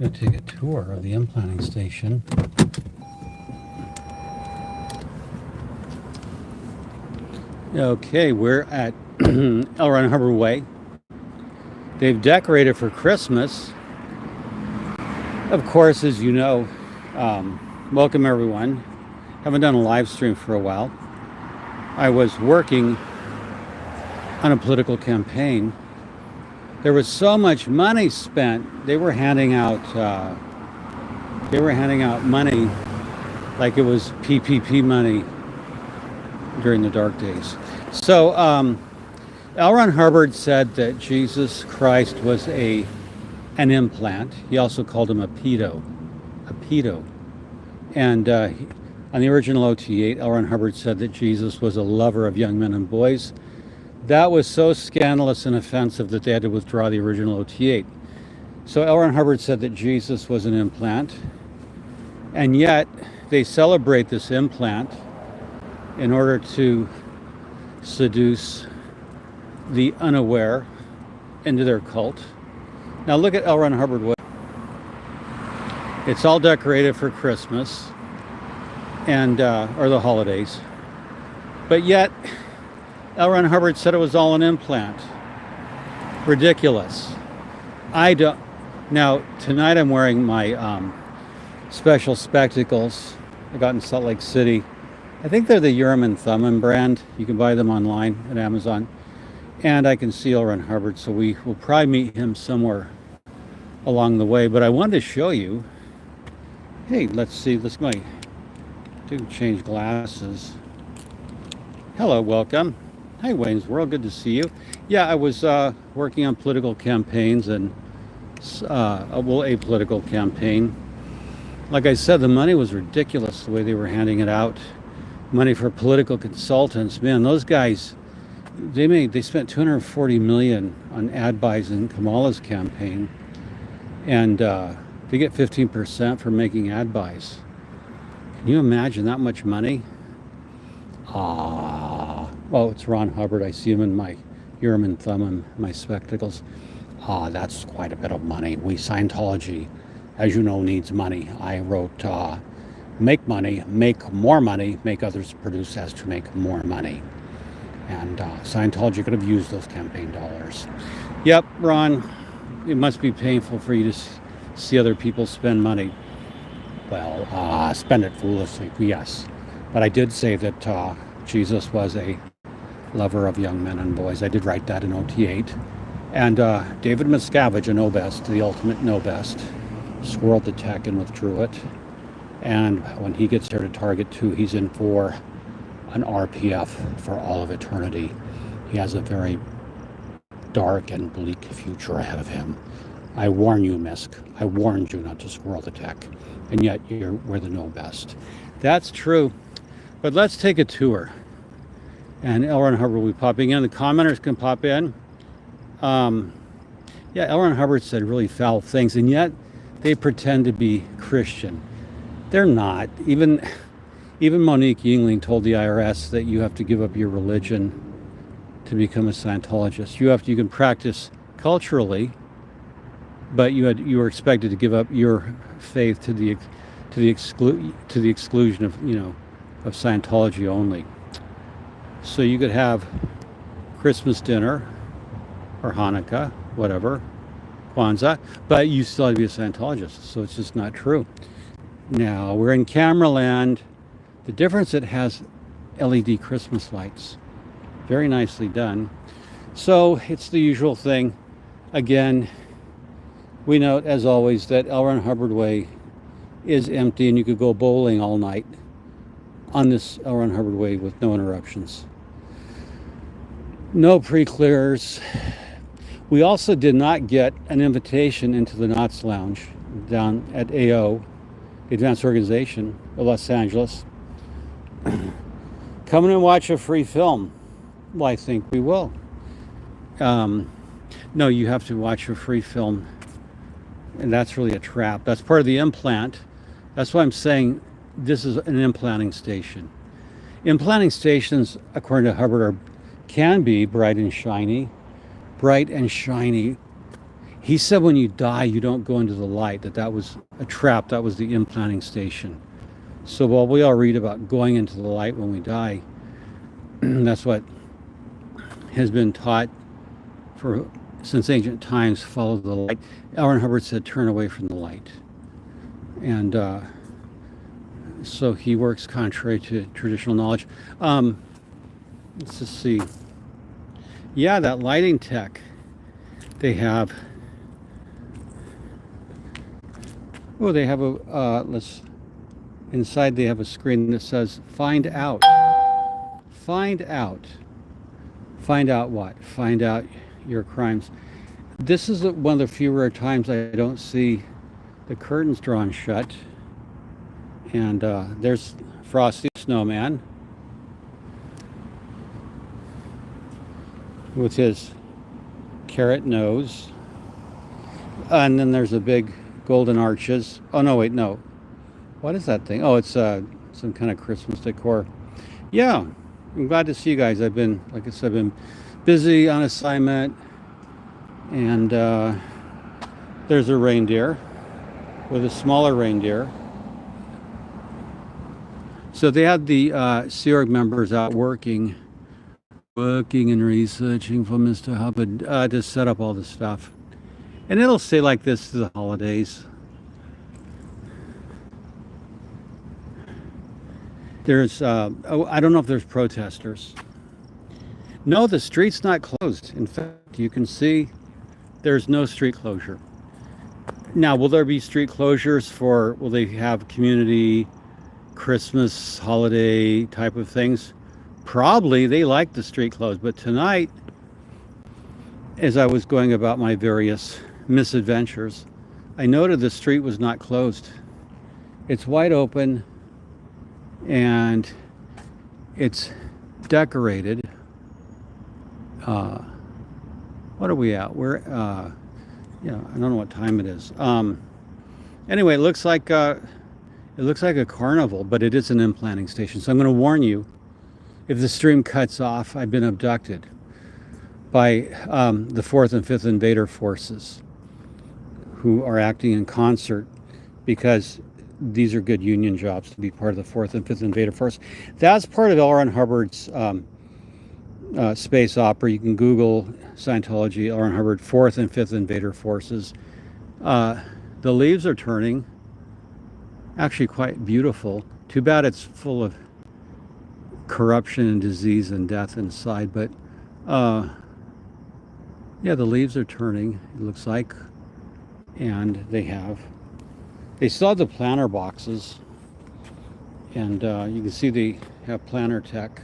Going to take a tour of the implanting station. Okay, we're at L. Ron Hubbard Way. They've decorated for Christmas. Of course, as you know, welcome everyone. Haven't done a live stream for a while. I was working on a political campaign. There was so much money spent. They were handing out money like it was PPP money during the dark days. So L. Ron Hubbard said that Jesus Christ was an implant. He also called him a pedo. And on the original OT8, L. Ron Hubbard said that Jesus was a lover of young men and boys. That was so scandalous and offensive that they had to withdraw the original OT8. So L. Ron Hubbard said that Jesus was an implant, and yet they celebrate this implant in order to seduce the unaware into their cult. Now look at L. Ron Hubbard Way. It's all decorated for Christmas and or the holidays, but yet L. Ron Hubbard said it was all an implant. Ridiculous. I don't. Now tonight I'm wearing my special spectacles I got in Salt Lake City. I think they're the Urim and Thummim brand. You can buy them online at Amazon. And I can see L. Ron Hubbard, so we will probably meet him somewhere along the way. But I wanted to show you. Hey, let's see. Let's go. Do change glasses. Hello, welcome. Hi, Wayne's World. Good to see you. Yeah, I was working on political campaigns and a political campaign. Like I said, the money was ridiculous the way they were handing it out. Money for political consultants. Man, those guys, they spent $240 million on ad buys in Kamala's campaign, and they get 15% for making ad buys. Can you imagine that much money? Oh, it's Ron Hubbard. I see him in my Urim and Thummim, my spectacles. That's quite a bit of money. Scientology, as you know, needs money. I wrote, make money, make more money, make others produce as to make more money. And Scientology could have used those campaign dollars. Yep, Ron, it must be painful for you to see other people spend money. Well, spend it foolishly, yes. But I did say that Jesus was a lover of young men and boys. I did write that in OT8. And David Miscavige, a know best, the ultimate know best, swirled the tech and withdrew it. And when he gets there to Target 2, he's in for an RPF for all of eternity. He has a very dark and bleak future ahead of him. I warn you, Misk. I warned you not to swirl the tech. And yet we're the know best. That's true. But let's take a tour. And L. Ron Hubbard will be popping in. The commenters can pop in. Yeah, L. Ron Hubbard said really foul things, and yet they pretend to be Christian. They're not. Even Monique Yingling told the IRS that you have to give up your religion to become a Scientologist. You can practice culturally, but you were expected to give up your faith to the exclusion of Scientology only. So you could have Christmas dinner or Hanukkah, whatever, Kwanzaa, but you still have to be a Scientologist. So it's just not true. Now we're in camera land. The difference, it has LED Christmas lights. Very nicely done. So it's the usual thing. Again, we note, as always, that L. Ron Hubbard Way is empty, and you could go bowling all night on this L. Ron Hubbard Way with no interruptions. No pre-clears. We also did not get an invitation into the Knots Lounge down at AO, Advanced Organization of Los Angeles. Come in and watch a free film. Well, I think we will. No, you have to watch a free film, and that's really a trap. That's part of the implant. That's why I'm saying this is an implanting station. Implanting stations, according to Hubbard, can be bright and shiny. He said when you die, you don't go into the light, that was a trap, that was the implanting station. So while we all read about going into the light when we die, that's what has been taught for since ancient times, follow the light. L. Ron Hubbard said turn away from the light. And so he works contrary to traditional knowledge. Let's just see. Yeah, that lighting tech. They have. Oh, they have a. Inside they have a screen that says "Find out." Find out. Find out what? Find out your crimes. This is one of the few rare times I don't see the curtains drawn shut. And there's Frosty Snowman with his carrot nose. And then there's a big golden arches. Oh, no, wait, no. What is that thing? Oh, it's some kind of Christmas decor. Yeah, I'm glad to see you guys. I've been, like I said, I've been busy on assignment. And there's a reindeer with a smaller reindeer. So they had the Sea Org members out working and researching for Mr. Hubbard to set up all the stuff. And it'll stay like this through the holidays. There's, I don't know if there's protesters. No, the street's not closed. In fact, you can see there's no street closure. Now, will there be street closures for, will they have community Christmas holiday type of things? Probably. They like the street closed. But tonight, as I was going about my various misadventures, I noted the street was not closed. It's wide open and it's decorated. What are we at? We're yeah, I don't know what time it is. Anyway, it looks like a carnival, but it is an implanting station. So I'm going to warn you, if the stream cuts off, I've been abducted by the 4th and 5th Invader forces who are acting in concert because these are good union jobs to be part of the 4th and 5th Invader force. That's part of L. Ron Hubbard's space opera. You can Google Scientology, L. Ron Hubbard, 4th and 5th Invader forces. The leaves are turning. Actually quite beautiful. Too bad it's full of corruption and disease and death inside, but yeah, the leaves are turning, it looks like. And they still have the planter boxes, and you can see they have planter tech.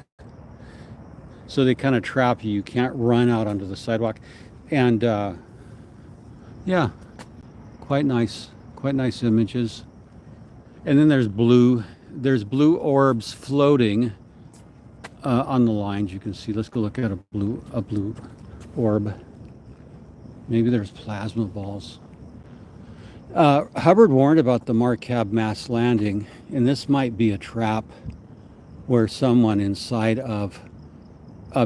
So they kind of trap you. You can't run out onto the sidewalk. And yeah, quite nice images. And then there's blue orbs floating on the lines. You can see. Let's go look at a blue orb. Maybe there's plasma balls. Hubbard warned about the Marcab mass landing, and this might be a trap where someone inside of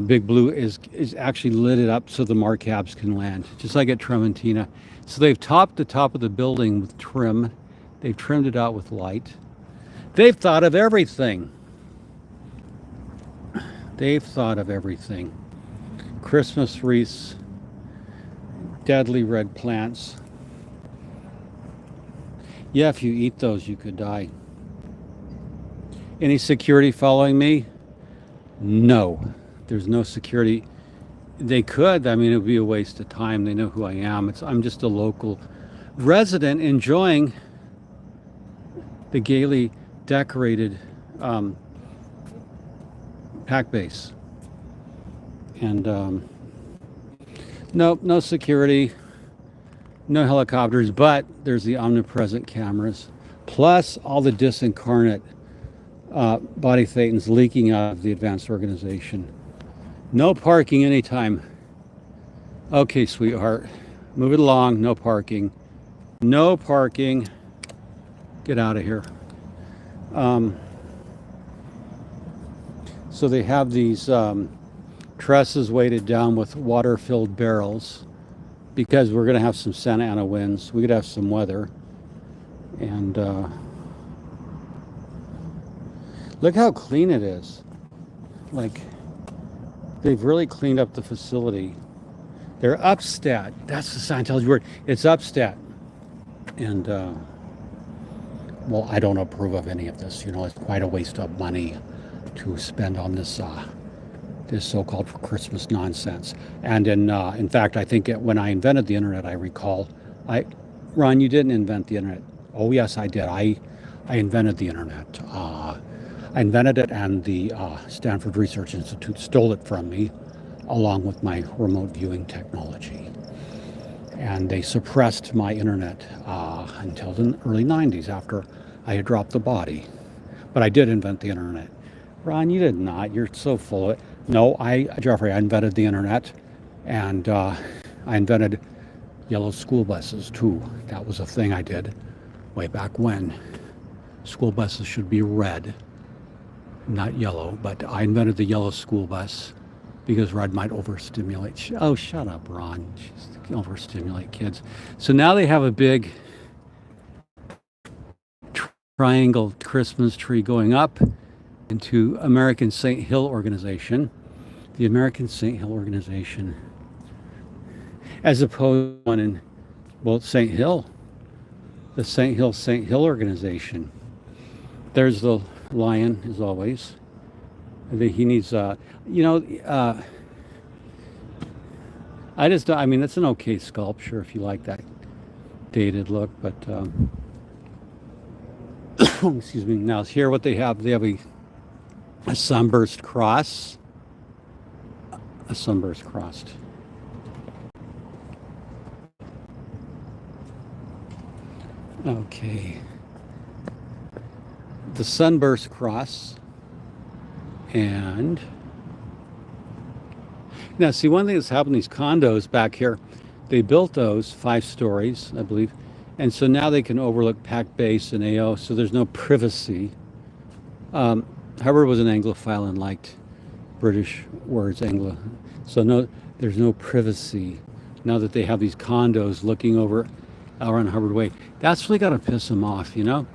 Big Blue is actually lit it up so the Marcabs can land, just like at Trementina. So they've topped the top of the building with trim. They've trimmed it out with light. They've thought of everything. They've thought of everything. Christmas wreaths, deadly red plants. Yeah, if you eat those, you could die. Any security following me? No. There's no security. They could. I mean, it would be a waste of time. They know who I am. I'm just a local resident enjoying the gaily decorated Pac Base. And no security, no helicopters, but there's the omnipresent cameras, plus all the disincarnate body thetans leaking out of the advanced organization. No parking anytime. Okay, sweetheart, move it along. No parking. No parking. Get out of here. So they have these trusses weighted down with water-filled barrels because we're going to have some Santa Ana winds. We could have some weather. And look how clean it is. Like, they've really cleaned up the facility. They're upstat. That's the Scientology word. It's upstat. And, well, I don't approve of any of this. You know, it's quite a waste of money to spend on this this so-called Christmas nonsense. And in fact, I think when I invented the internet, I recall, Ron, you didn't invent the internet. Oh yes, I did. I invented the internet. I invented it, and the Stanford Research Institute stole it from me, along with my remote viewing technology. And they suppressed my internet until the early 90s, after I had dropped the body. But I did invent the internet. Ron, you did not. You're so full of it. No, Jeffrey, I invented the internet, and I invented yellow school buses too. That was a thing I did way back when. School buses should be red, not yellow, but I invented the yellow school bus because red might overstimulate. Oh, shut up, Ron. Just overstimulate kids. So now they have a big triangle Christmas tree going up into American St. Hill Organization. The American St. Hill Organization, as opposed to one in, well, St. Hill, the St. Hill Organization. There's the lion, as always. I think he needs, I mean, it's an okay sculpture if you like that dated look, but, excuse me. Now, here what they have a sunburst cross. A sunburst cross. Okay. The sunburst cross. And now, see, one thing that's happened, these condos back here, they built those 5 stories, I believe. And so now they can overlook Pac Base and AO, so there's no privacy. Hubbard was an Anglophile and liked British words, Anglo. So no, there's no privacy now that they have these condos looking over around Hubbard Way. That's really got to piss them off, you know?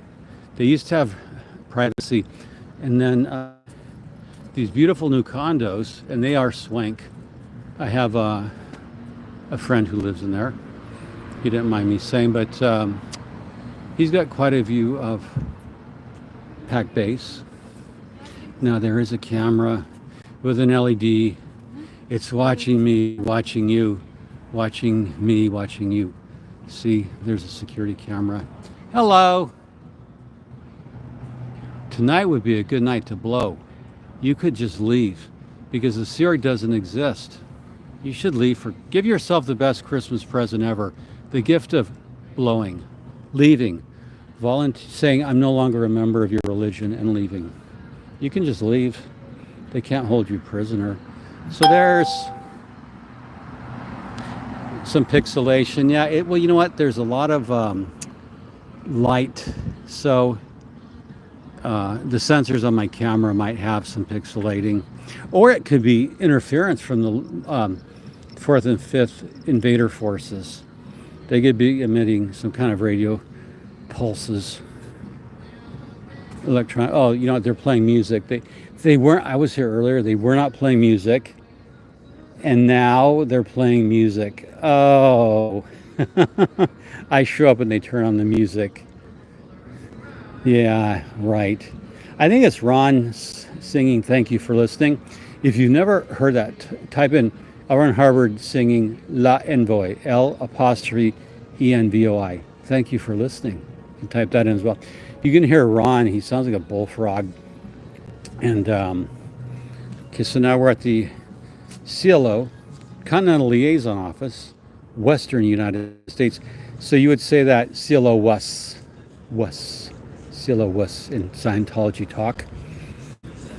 They used to have privacy, and then these beautiful new condos, and they are swank. I have a friend who lives in there. He didn't mind me saying, but he's got quite a view of Pac Base. Now there is a camera with an LED. It's watching me, watching you, watching me, watching you. See, there's a security camera. Hello. Tonight would be a good night to blow. You could just leave because the series doesn't exist. You should leave. Give yourself the best Christmas present ever. The gift of blowing, leaving, saying, I'm no longer a member of your religion, and leaving. You can just leave. They can't hold you prisoner. So there's some pixelation. Yeah, well, you know what? There's a lot of light. So the sensors on my camera might have some pixelating. Or it could be interference from the 4th and 5th invader forces. They could be emitting some kind of radio pulses. Oh, you know, they're playing music. They weren't, I was here earlier, they were not playing music. And now they're playing music. Oh, I show up and they turn on the music. Yeah, right. I think it's Ron singing Thank You for Listening. If you've never heard that, type in Ron Hubbard singing La Envoy, L''Envoi. Thank you for listening. You can type that in as well. You can hear Ron, he sounds like a bullfrog. And, okay, so now we're at the CLO, Continental Liaison Office, Western United States. So you would say that CLO was in Scientology talk.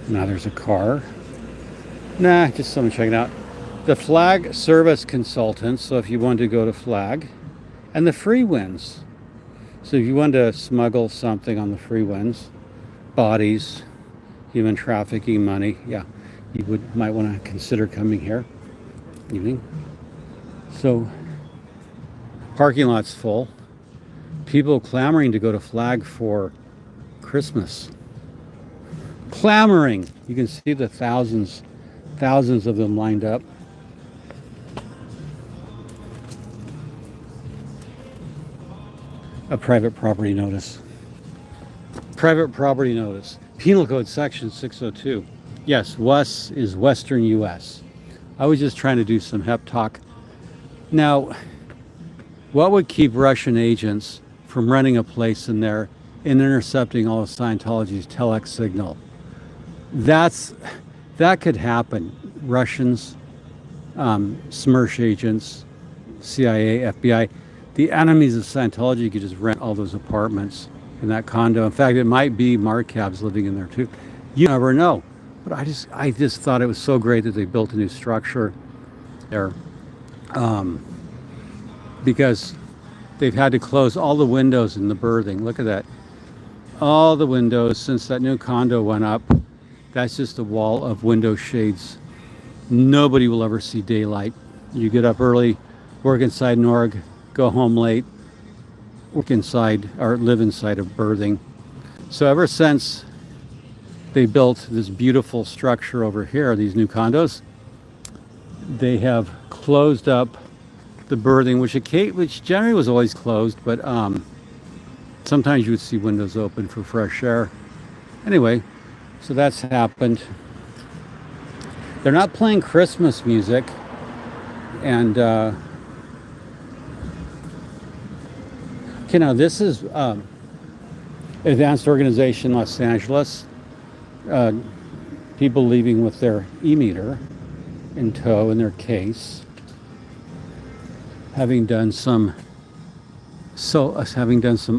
Now there's a car. Nah, just someone checking out. The flag service consultants, so if you wanted to go to flag, and the free wins. So if you wanted to smuggle something on the free wins, bodies, human trafficking, money, yeah, you might want to consider coming here. Evening. So Parking lot's full. People clamoring to go to Flag for Christmas. Clamoring. You can see the thousands of them lined up. A private property notice. Private property notice. Penal Code Section 602. Yes, WUS is Western U.S. I was just trying to do some hep talk. Now, what would keep Russian agents from running a place in there and intercepting all of Scientology's telex signal? That could happen. Russians, Smur Agents, CIA, FBI, the enemies of Scientology could just rent all those apartments in that condo. In fact, it might be Markabs living in there too. You never know. But I just thought it was so great that they built a new structure there, because they've had to close all the windows in the berthing. Look at that. All the windows since that new condo went up. That's just a wall of window shades. Nobody will ever see daylight. You get up early, work inside an org, go home late, work inside or live inside of berthing. So ever since they built this beautiful structure over here, these new condos, they have closed up the berthing, which generally was always closed, but sometimes you would see windows open for fresh air. Anyway, so that's happened. They're not playing Christmas music, and okay, now this is Advanced Organization Los Angeles. People leaving with their e-meter in tow in their case, having done some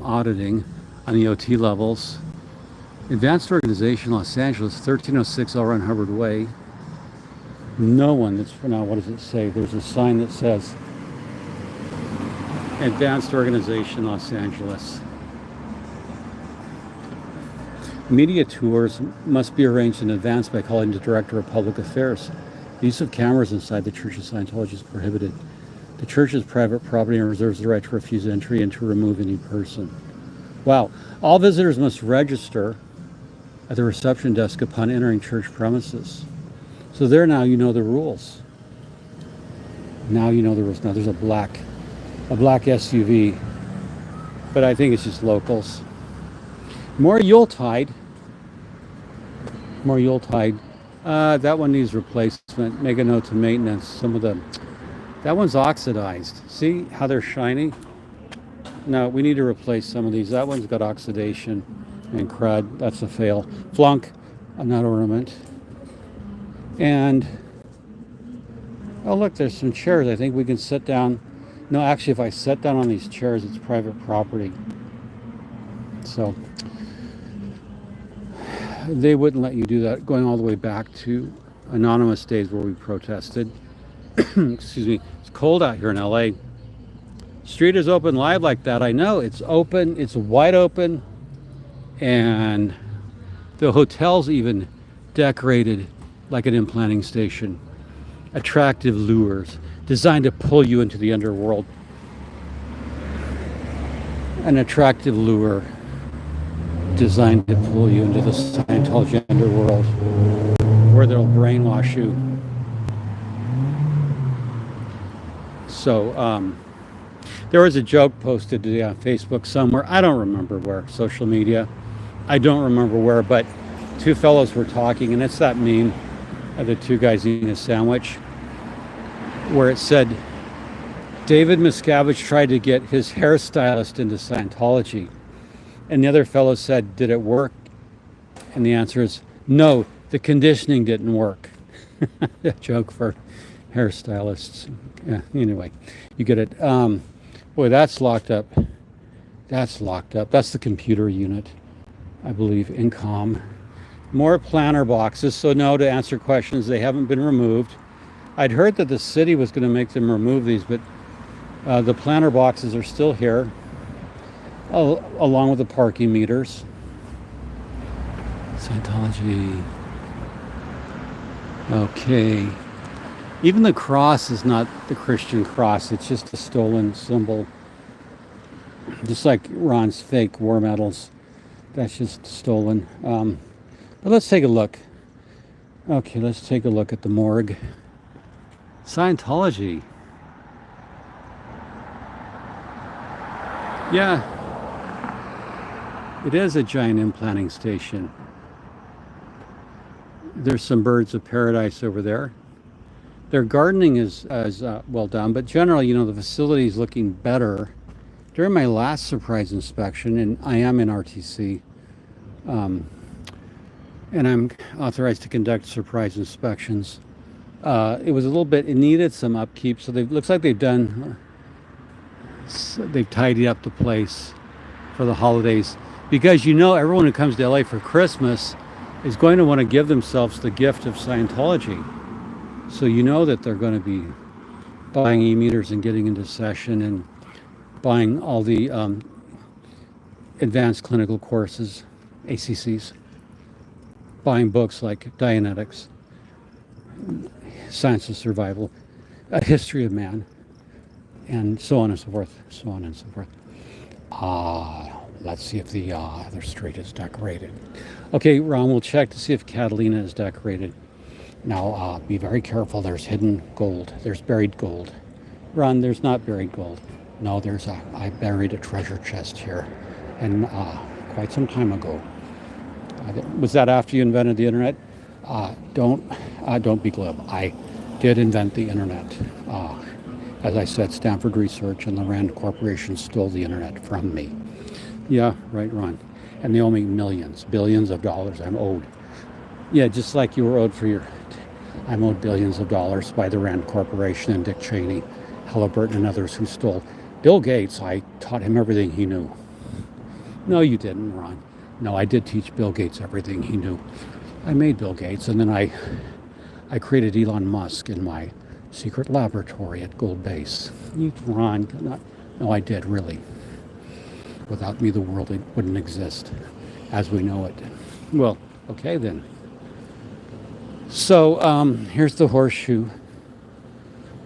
auditing on the OT levels. Advanced Organization Los Angeles, 1306 L. Ron Hubbard Way. No one, that's for now, what does it say? There's a sign that says Advanced Organization Los Angeles. Media tours must be arranged in advance by calling the Director of Public Affairs. The use of cameras inside the Church of Scientology is prohibited. The church is private property and reserves the right to refuse entry and to remove any person. Wow. All visitors must register at the reception desk upon entering church premises. So there, now you know the rules. Now you know the rules. Now there's a black SUV, but I think it's just locals. More Yuletide. That one needs replacement. Make a note to maintenance. That one's oxidized. See how they're shiny? No, we need to replace some of these. That one's got oxidation and crud. That's a fail. Flunk, not ornament. And, oh look, there's some chairs. I think we can sit down. No, actually, if I sit down on these chairs, it's private property. So, they wouldn't let you do that, going all the way back to anonymous days where we protested. Excuse me. It's cold out here in LA. Street is open live like that. I know it's open. It's wide open. And the hotel's even decorated like an implanting station. Attractive lures designed to pull you into the underworld. An attractive lure designed to pull you into the Scientology underworld, where they'll brainwash you. So there was a joke posted today on Facebook somewhere. I don't remember where, social media. I don't remember where, but two fellows were talking, and it's that meme of the two guys eating a sandwich, where it said, David Miscavige tried to get his hairstylist into Scientology. And the other fellow said, did it work? And the answer is, no, the conditioning didn't work. A joke for hairstylists. Yeah, anyway, you get it. Boy, that's locked up. That's locked up. That's the computer unit, I believe, in comm. More planner boxes. So no, to answer questions, they haven't been removed. I'd heard that the city was going to make them remove these, but the planner boxes are still here, along with the parking meters. Scientology. Okay. Even the cross is not the Christian cross. It's just a stolen symbol Just like Ron's fake war medals. That's just stolen. But let's take a look. Okay, let's take a look at the morgue. Scientology. Yeah, it is a giant implanting station. There's some birds of paradise over there. Their gardening is well done, but generally, you know, the facility is looking better. During my last surprise inspection, and I am in RTC, and I'm authorized to conduct surprise inspections. It was a little bit, it needed some upkeep, so looks like they've tidied up the place for the holidays. Because you know, everyone who comes to LA for Christmas is going to want to give themselves the gift of Scientology. So you know that they're going to be buying e-meters and getting into session and buying all the advanced clinical courses, ACCs, buying books like Dianetics, Science of Survival, A History of Man, and so on and so forth, so on and so forth. Let's see if the other street is decorated. Okay, Ron, we'll check to see if Catalina is decorated. Now, be very careful. There's hidden gold. There's buried gold. Ron, there's not buried gold. No, I buried a treasure chest here, and quite some time ago. Was that after you invented the internet? Don't be glib. I did invent the internet. As I said, Stanford Research and the Rand Corporation stole the internet from me. Yeah, right, Ron. And they owe me millions, billions of dollars I'm owed. Yeah, just like you were owed I'm owed billions of dollars by the Rand Corporation and Dick Cheney, Halliburton, and others who stole. Bill Gates, I taught him everything he knew. No, you didn't, Ron. No, I did teach Bill Gates everything he knew. I made Bill Gates, and then I created Elon Musk in my secret laboratory at Gold Base. Ron, no, I did, really. Without me, the world wouldn't exist as we know it. Well, okay then. So here's the horseshoe.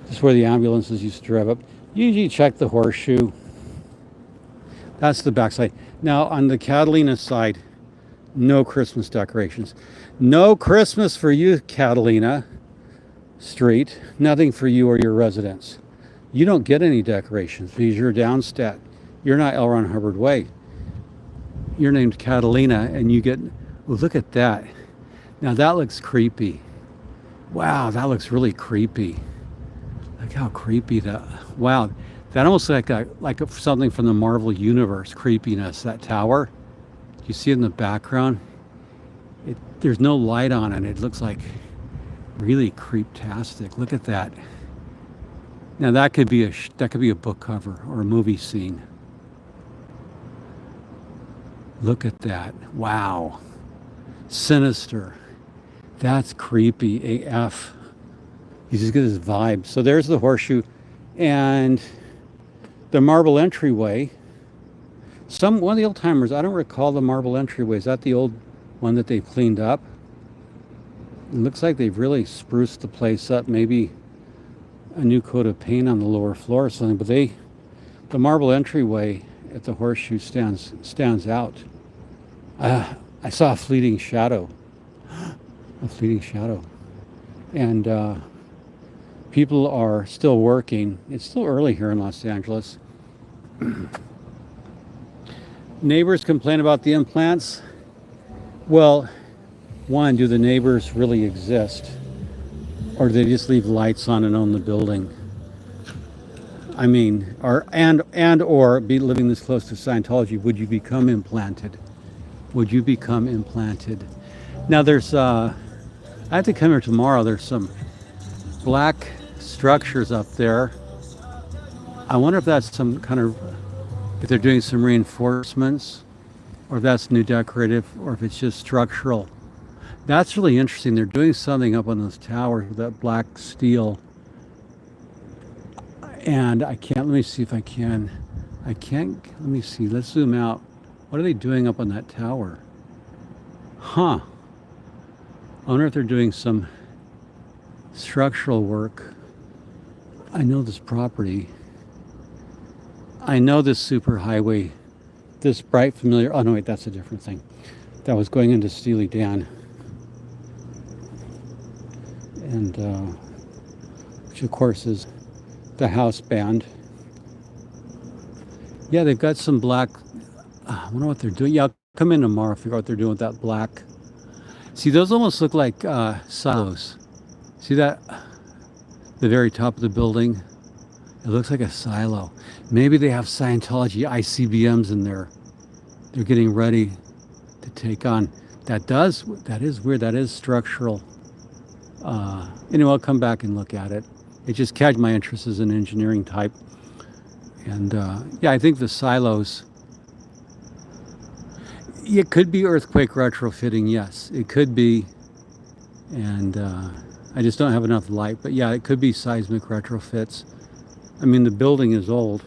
This is where the ambulances used to drive up. Usually check the horseshoe. That's the backside. Now on the Catalina side, no Christmas decorations. No Christmas for you, Catalina Street. Nothing for you or your residents. You don't get any decorations because you're downstat. You're not L. Ron Hubbard Way. You're named Catalina, and you get, oh, look at that. Now that looks creepy. Wow, that looks really creepy. Look how creepy that, wow. That almost like something from the Marvel Universe, creepiness, that tower. You see it in the background? There's no light on it. It looks like really creeptastic. Look at that. Now that could be a book cover or a movie scene. Look at that. Wow. Sinister. That's creepy AF. You just get this vibe. So there's the horseshoe and the marble entryway. One of the old timers, I don't recall the marble entryway. Is that the old one that they've cleaned up? It looks like they've really spruced the place up. Maybe a new coat of paint on the lower floor or something. But the marble entryway at the horseshoe stands out. I saw a fleeting shadow. A fleeting shadow. And people are still working. It's still early here in Los Angeles. Neighbors complain about the implants. Well, one, do the neighbors really exist? Or do they just leave lights on and own the building? I mean, or be living this close to Scientology, would you become implanted? Would you become implanted? Now I have to come here tomorrow. There's some black structures up there. I wonder if that's some kind of, if they're doing some reinforcements, or if that's new decorative, or if it's just structural. That's really interesting. They're doing something up on those towers with that black steel. And let me see if I can't, let me see, let's zoom out. What are they doing up on that tower? Huh. I wonder if they're doing some structural work. I know this property. I know this superhighway, this bright familiar, oh no wait, that's a different thing. That was going into Steely Dan. And which of course is the house band. Yeah, they've got some black, I wonder what they're doing. Yeah, I'll come in tomorrow, figure out what they're doing with that black. See, those almost look like silos. See that? The very top of the building? It looks like a silo. Maybe they have Scientology ICBMs in there. They're getting ready to take on. That is weird. That is structural. Anyway, I'll come back and look at it. It just catch my interest as an engineering type. And yeah, I think the silos, it could be earthquake retrofitting, yes. It could be, and I just don't have enough light. But yeah, it could be seismic retrofits. I mean, the building is old,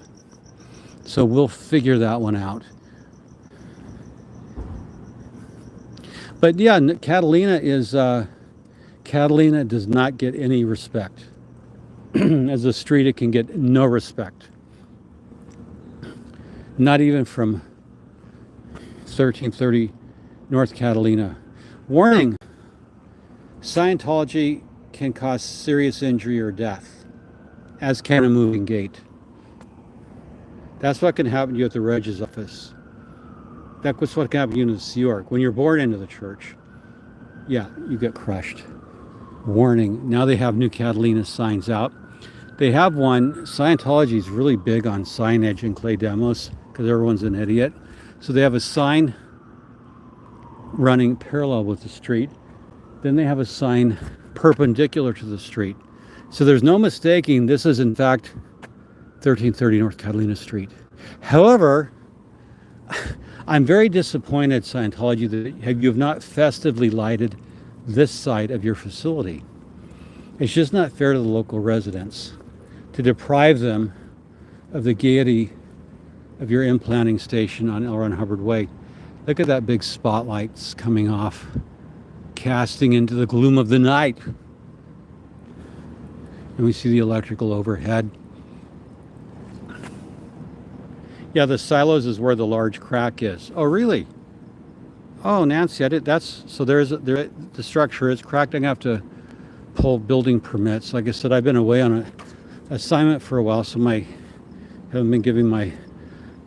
so we'll figure that one out. But yeah, Catalina does not get any respect. As a street, it can get no respect. Not even from 1330 North Catalina. Warning, Scientology can cause serious injury or death, as can a moving gate. That's what can happen to you at the Reg's office. That's what can happen to you in the Sea York. When you're born into the church, yeah, you get crushed. Warning, now they have new Catalina signs out. They have one, Scientology is really big on signage and clay demos because everyone's an idiot. So they have a sign running parallel with the street. Then they have a sign perpendicular to the street. So there's no mistaking this is in fact 1330 North Catalina Street. However, I'm very disappointed, Scientology, that you have not festively lighted this side of your facility. It's just not fair to the local residents to deprive them of the gaiety of your implanting station on L. Ron Hubbard Way. Look at that big spotlights coming off, casting into the gloom of the night. And we see the electrical overhead. Yeah, the silos is where the large crack is. Oh, really? Oh, Nancy, I did. That's so. The structure is cracked. I'm gonna have to pull building permits. Like I said, I've been away on an assignment for a while, so haven't been giving my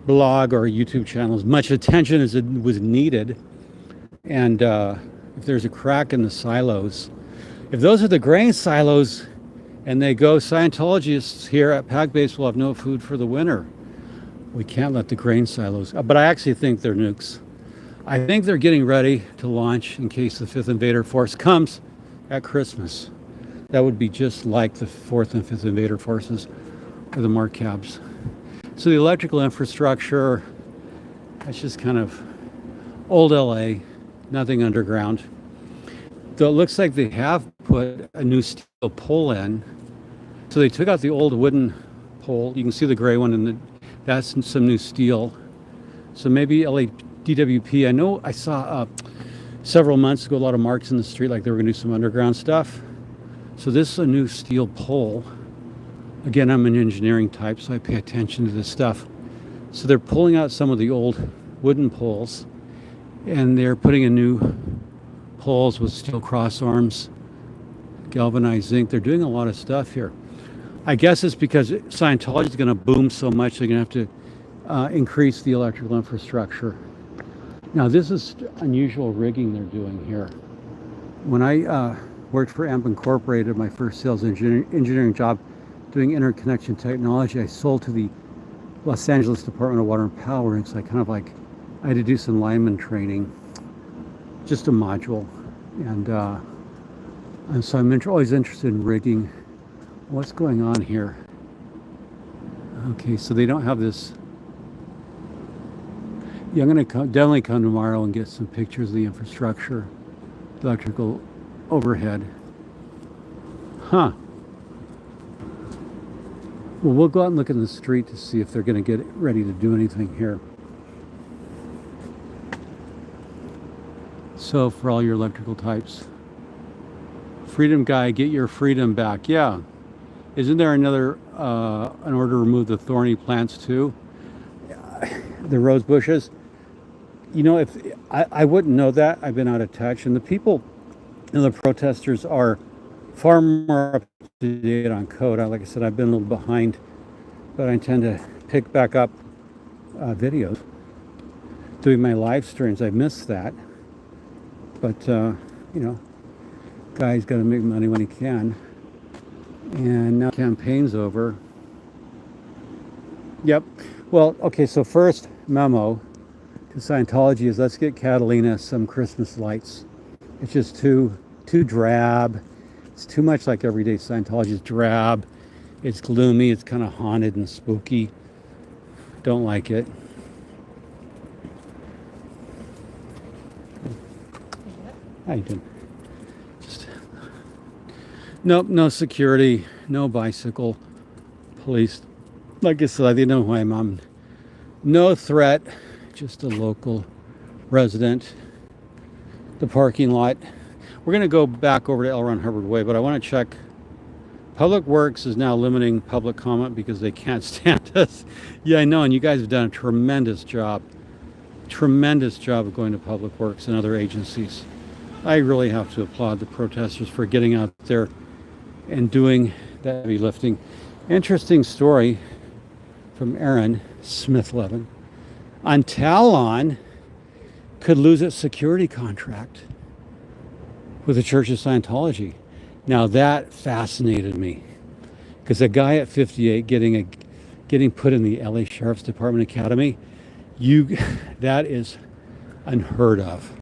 blog or YouTube channel as much attention as it was needed. And if there's a crack in the silos, if those are the grain silos, and they go, Scientologists here at Pac Base will have no food for the winter. We can't let the grain silos. But I actually think they're nukes. I think they're getting ready to launch in case the 5th Invader Force comes at Christmas. That would be just like the 4th and 5th Invader Forces or the Marcabs. So the electrical infrastructure, that's just kind of old LA, nothing underground. Though it looks like they have put a new steel pole in. So they took out the old wooden pole. You can see the gray one, and that's some new steel. So maybe LADWP. I know I saw several months ago a lot of marks in the street like they were going to do some underground stuff. So this is a new steel pole. Again, I'm an engineering type, so I pay attention to this stuff. So they're pulling out some of the old wooden poles, and they're putting in new poles with steel cross arms, galvanized zinc. They're doing a lot of stuff here. I guess it's because Scientology is going to boom so much, they're going to have to increase the electrical infrastructure. Now, this is unusual rigging they're doing here. When I worked for AMP Incorporated, my first sales engineering job, doing interconnection technology, I sold to the Los Angeles Department of Water and Power, and so I had to do some lineman training, just a module, and so I'm always interested in rigging. What's going on here? Okay, so they don't have this. Yeah, I'm going to definitely come tomorrow and get some pictures of the infrastructure, the electrical overhead. Huh. Well, we'll go out and look in the street to see if they're going to get ready to do anything here. So for all your electrical types, freedom guy, get your freedom back. Yeah. Isn't there another an order to remove the thorny plants too? the rose bushes. You know, if I wouldn't know that. I've been out of touch, and the people, the protesters are far more up to date on code. Like I said, I've been a little behind, but I intend to pick back up videos, doing my live streams. I missed that, but you know, guy's got to make money when he can. And now campaign's over. Yep. Well, okay. So first memo to Scientology is, let's get Catalina some Christmas lights. It's just too drab. It's too much like everyday Scientology. It's drab. It's gloomy. It's kind of haunted and spooky. Don't like it. How you doing? Just nope. No security. No bicycle police. Like I said, they know who I am. No threat. Just a local resident. The parking lot. We're going to go back over to L. Ron Hubbard Way, but I want to check. Public Works is now limiting public comment because they can't stand us. Yeah, I know, and you guys have done a tremendous job. Tremendous job of going to Public Works and other agencies. I really have to applaud the protesters for getting out there and doing that heavy lifting. Interesting story from Aaron Smith-Levin. On Talon could lose its security contract with the Church of Scientology. Now that fascinated me, because a guy at 58 getting put in the LA Sheriff's Department Academy, that is unheard of.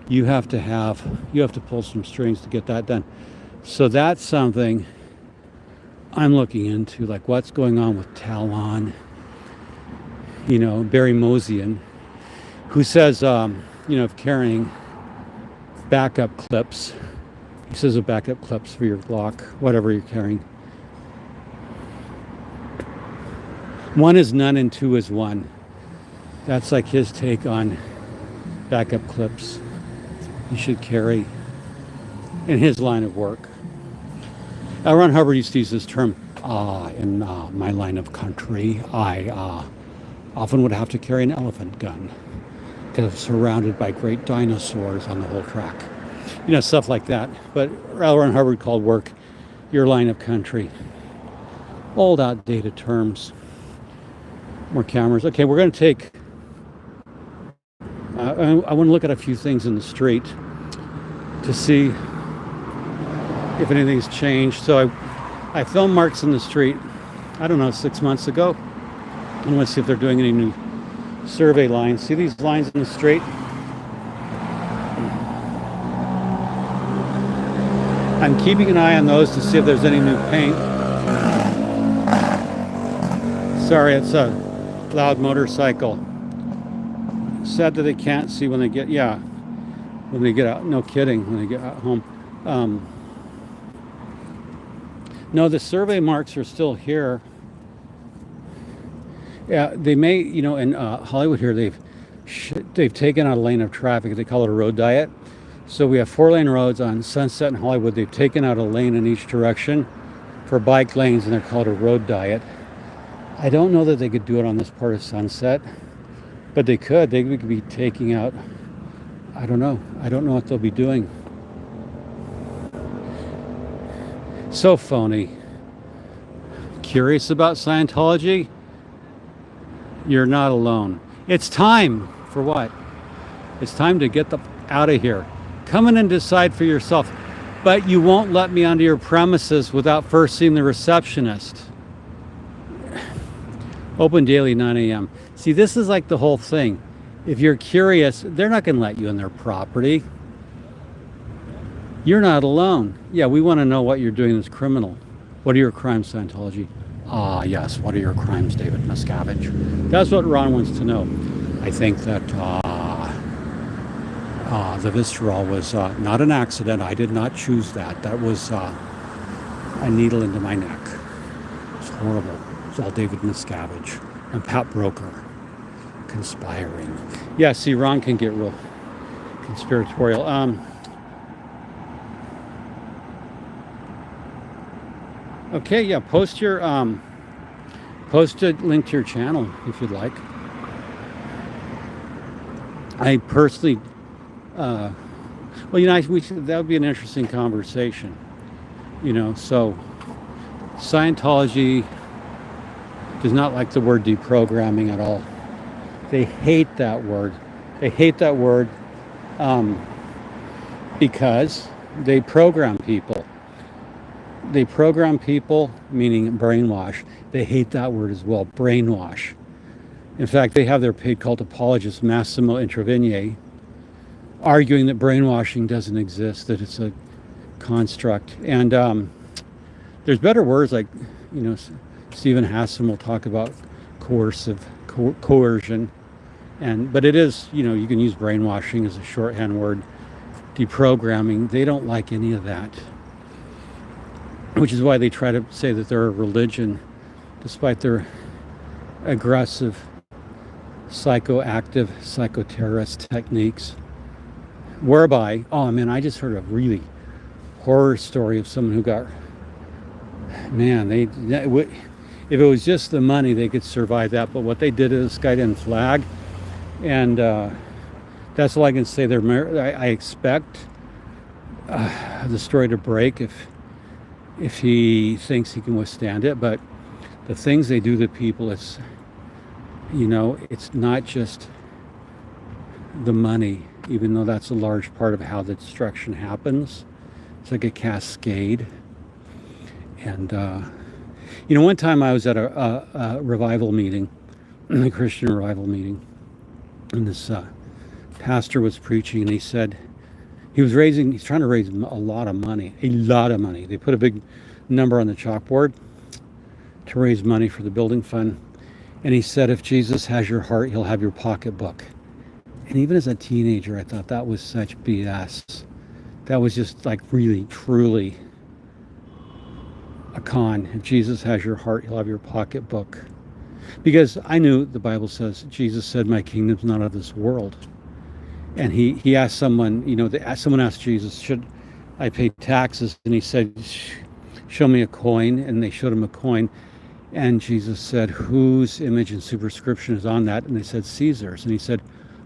You have to pull some strings to get that done. So that's something I'm looking into, like what's going on with Talon. You know, Barry Mosian, who says, you know, of carrying backup clips. He says of backup clips for your Glock, whatever you're carrying. 1 is none and 2 is 1. That's like his take on backup clips you should carry in his line of work. L. Ron Hubbard used to use this term, in my line of country, I often would have to carry an elephant gun because I'm surrounded by great dinosaurs on the whole track. You know, stuff like that. But L. Ron Hubbard called work your line of country. Old, outdated terms. More cameras. Okay, we're going to take... I want to look at a few things in the street to see if anything's changed. So I filmed marks in the street, I don't know, 6 months ago. I want to see if they're doing any new survey lines. See these lines in the street? I'm keeping an eye on those to see if there's any new paint. Sorry, it's a loud motorcycle. Sad that they can't see when they get, when they get out. No kidding, when they get out home. No, the survey marks are still here. Yeah, they may, you know, in Hollywood here, they've taken out a lane of traffic. They call it a road diet. So we have 4-lane roads on Sunset and Hollywood. They've taken out a lane in each direction for bike lanes, and they're called a road diet. I don't know that they could do it on this part of Sunset, but they could. They could be taking out, I don't know. I don't know what they'll be doing. So phony. Curious about Scientology? You're not alone. It's time for what? It's time to get out of here. Come in and decide for yourself. But you won't let me onto your premises without first seeing the receptionist. Open daily, 9 a.m. See, this is like the whole thing. If you're curious, they're not going to let you in their property. You're not alone. Yeah, we want to know what you're doing that's criminal. What are your crimes, Scientology? Ah, yes. What are your crimes, David Miscavige? That's what Ron wants to know. I think that the visceral was not an accident. I did not choose that. That was a needle into my neck. It's horrible. It's all David Miscavige and Pat Broker conspiring. Yeah, see, Ron can get real conspiratorial. Okay, yeah, post a link to your channel if you'd like. I personally, well, you know, that would be an interesting conversation. So Scientology does not like the word deprogramming at all. They hate that word. They hate that word um, because they program people. They program people, meaning brainwash. They hate that word as well, brainwash. In fact, they have their paid cult apologist, Massimo Introvigne, arguing that brainwashing doesn't exist, that it's a construct. And there's better words like, Stephen Hassan will talk about coercion. But it is, you can use brainwashing as a shorthand word. Deprogramming, they don't like any of that, which is why they try to say that they're a religion, despite their aggressive, psychoactive, psychoterrorist techniques. Whereby, oh man, I just heard a really horror story of someone who got, man, if it was just the money, they could survive that. But what they did is this guy didn't flag, and that's all I can say. I expect the story to break if he thinks he can withstand it. But the things they do to people, it's not just the money, even though that's a large part of how the destruction happens. It's like a cascade. And one time I was at a revival meeting, a Christian revival meeting, and this pastor was preaching, and he said he's trying to raise a lot of money. They put a big number on the chalkboard to raise money for the building fund. And he said, if Jesus has your heart, he'll have your pocketbook. And even as a teenager, I thought that was such BS. That was just like really, truly a con. If Jesus has your heart, he'll have your pocketbook. Because I knew the Bible says, Jesus said, my kingdom's not of this world. And he asked someone, someone asked Jesus, should I pay taxes? And he said, show me a coin. And they showed him a coin. And Jesus said, whose image and superscription is on that? And they said, Caesar's. And he said,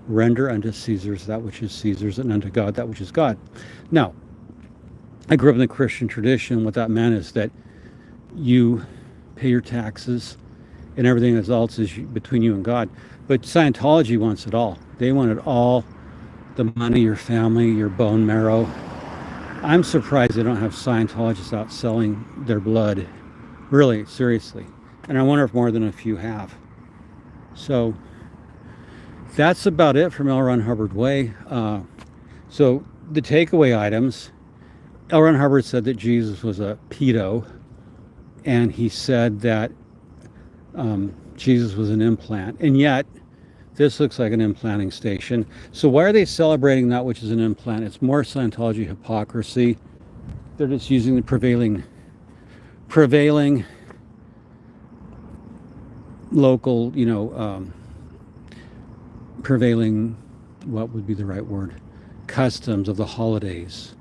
render unto Caesar's that which is Caesar's, and unto God that which is God. Now, I grew up in the Christian tradition. What that meant is that you pay your taxes and everything else is between you and God. But Scientology wants it all. They want it all, the money, your family, your bone marrow. I'm surprised they don't have Scientologists out selling their blood. Really, seriously. And I wonder if more than a few have. So that's about it from L. Ron Hubbard Way. So the takeaway items, L. Ron Hubbard said that Jesus was a pedo, and he said that Jesus was an implant. And yet, this looks like an implanting station. So why are they celebrating that which is an implant? It's more Scientology hypocrisy. They're just using the prevailing local, prevailing, what would be the right word, customs of the holidays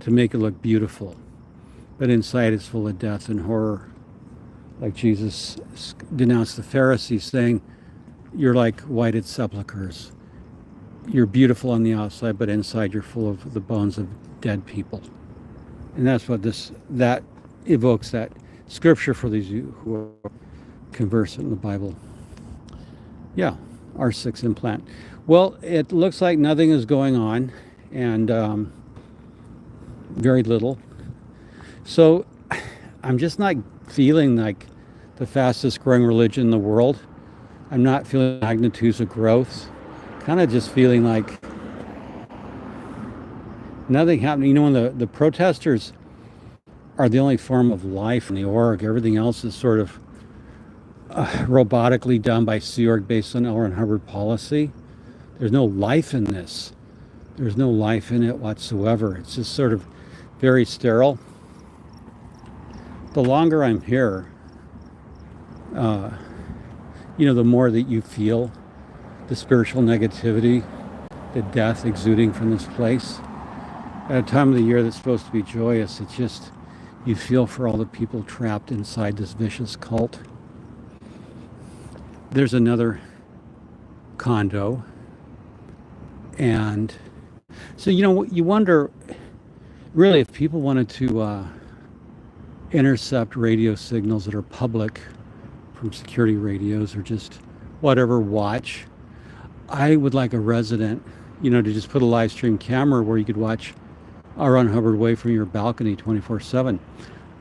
to make it look beautiful. But inside it's full of death and horror. Like Jesus denounced the Pharisees, saying, you're like whited sepulchres. You're beautiful on the outside, but inside you're full of the bones of dead people. And that's what that evokes, that scripture for these who are conversant in the Bible. Yeah, R6 implant. Well, it looks like nothing is going on, and very little. So I'm just not feeling like the fastest growing religion in the world. I'm not feeling magnitudes of growth. Kind of just feeling like nothing happening. When the protesters are the only form of life in the org, everything else is sort of robotically done by Sea Org based on L. Ron Hubbard policy. There's no life in this. There's no life in it whatsoever. It's just sort of very sterile. The longer I'm here, the more that you feel the spiritual negativity, the death exuding from this place. At a time of the year that's supposed to be joyous, it's just, you feel for all the people trapped inside this vicious cult. There's another condo And so, you wonder really if people wanted to intercept radio signals that are public from security radios or just whatever watch. I would like a resident, to just put a live stream camera where you could watch R. Ron Hubbard away from your balcony 24/7.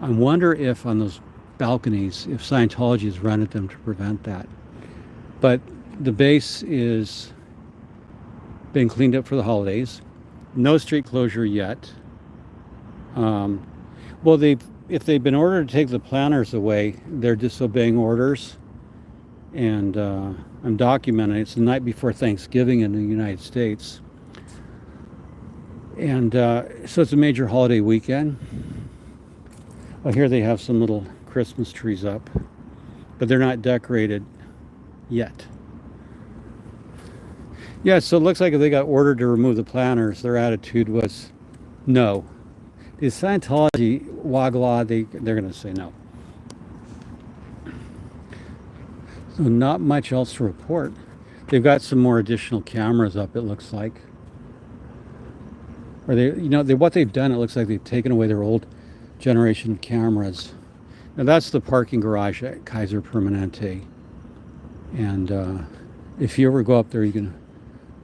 I wonder if on those balconies, if Scientology has rented them to prevent that. But the base is being cleaned up for the holidays. No street closure yet. Well, if they've been ordered to take the planners away, they're disobeying orders. And I'm documenting it. It's the night before Thanksgiving in the United States. And so it's a major holiday weekend. Well, here they have some little Christmas trees up, but they're not decorated yet. Yeah, so it looks like if they got ordered to remove the planners, their attitude was no. The Scientology, Wagla, they're going to say no. So not much else to report. They've got some more additional cameras up, it looks like. Or what they've done, it looks like they've taken away their old generation cameras. Now that's the parking garage at Kaiser Permanente. And if you ever go up there,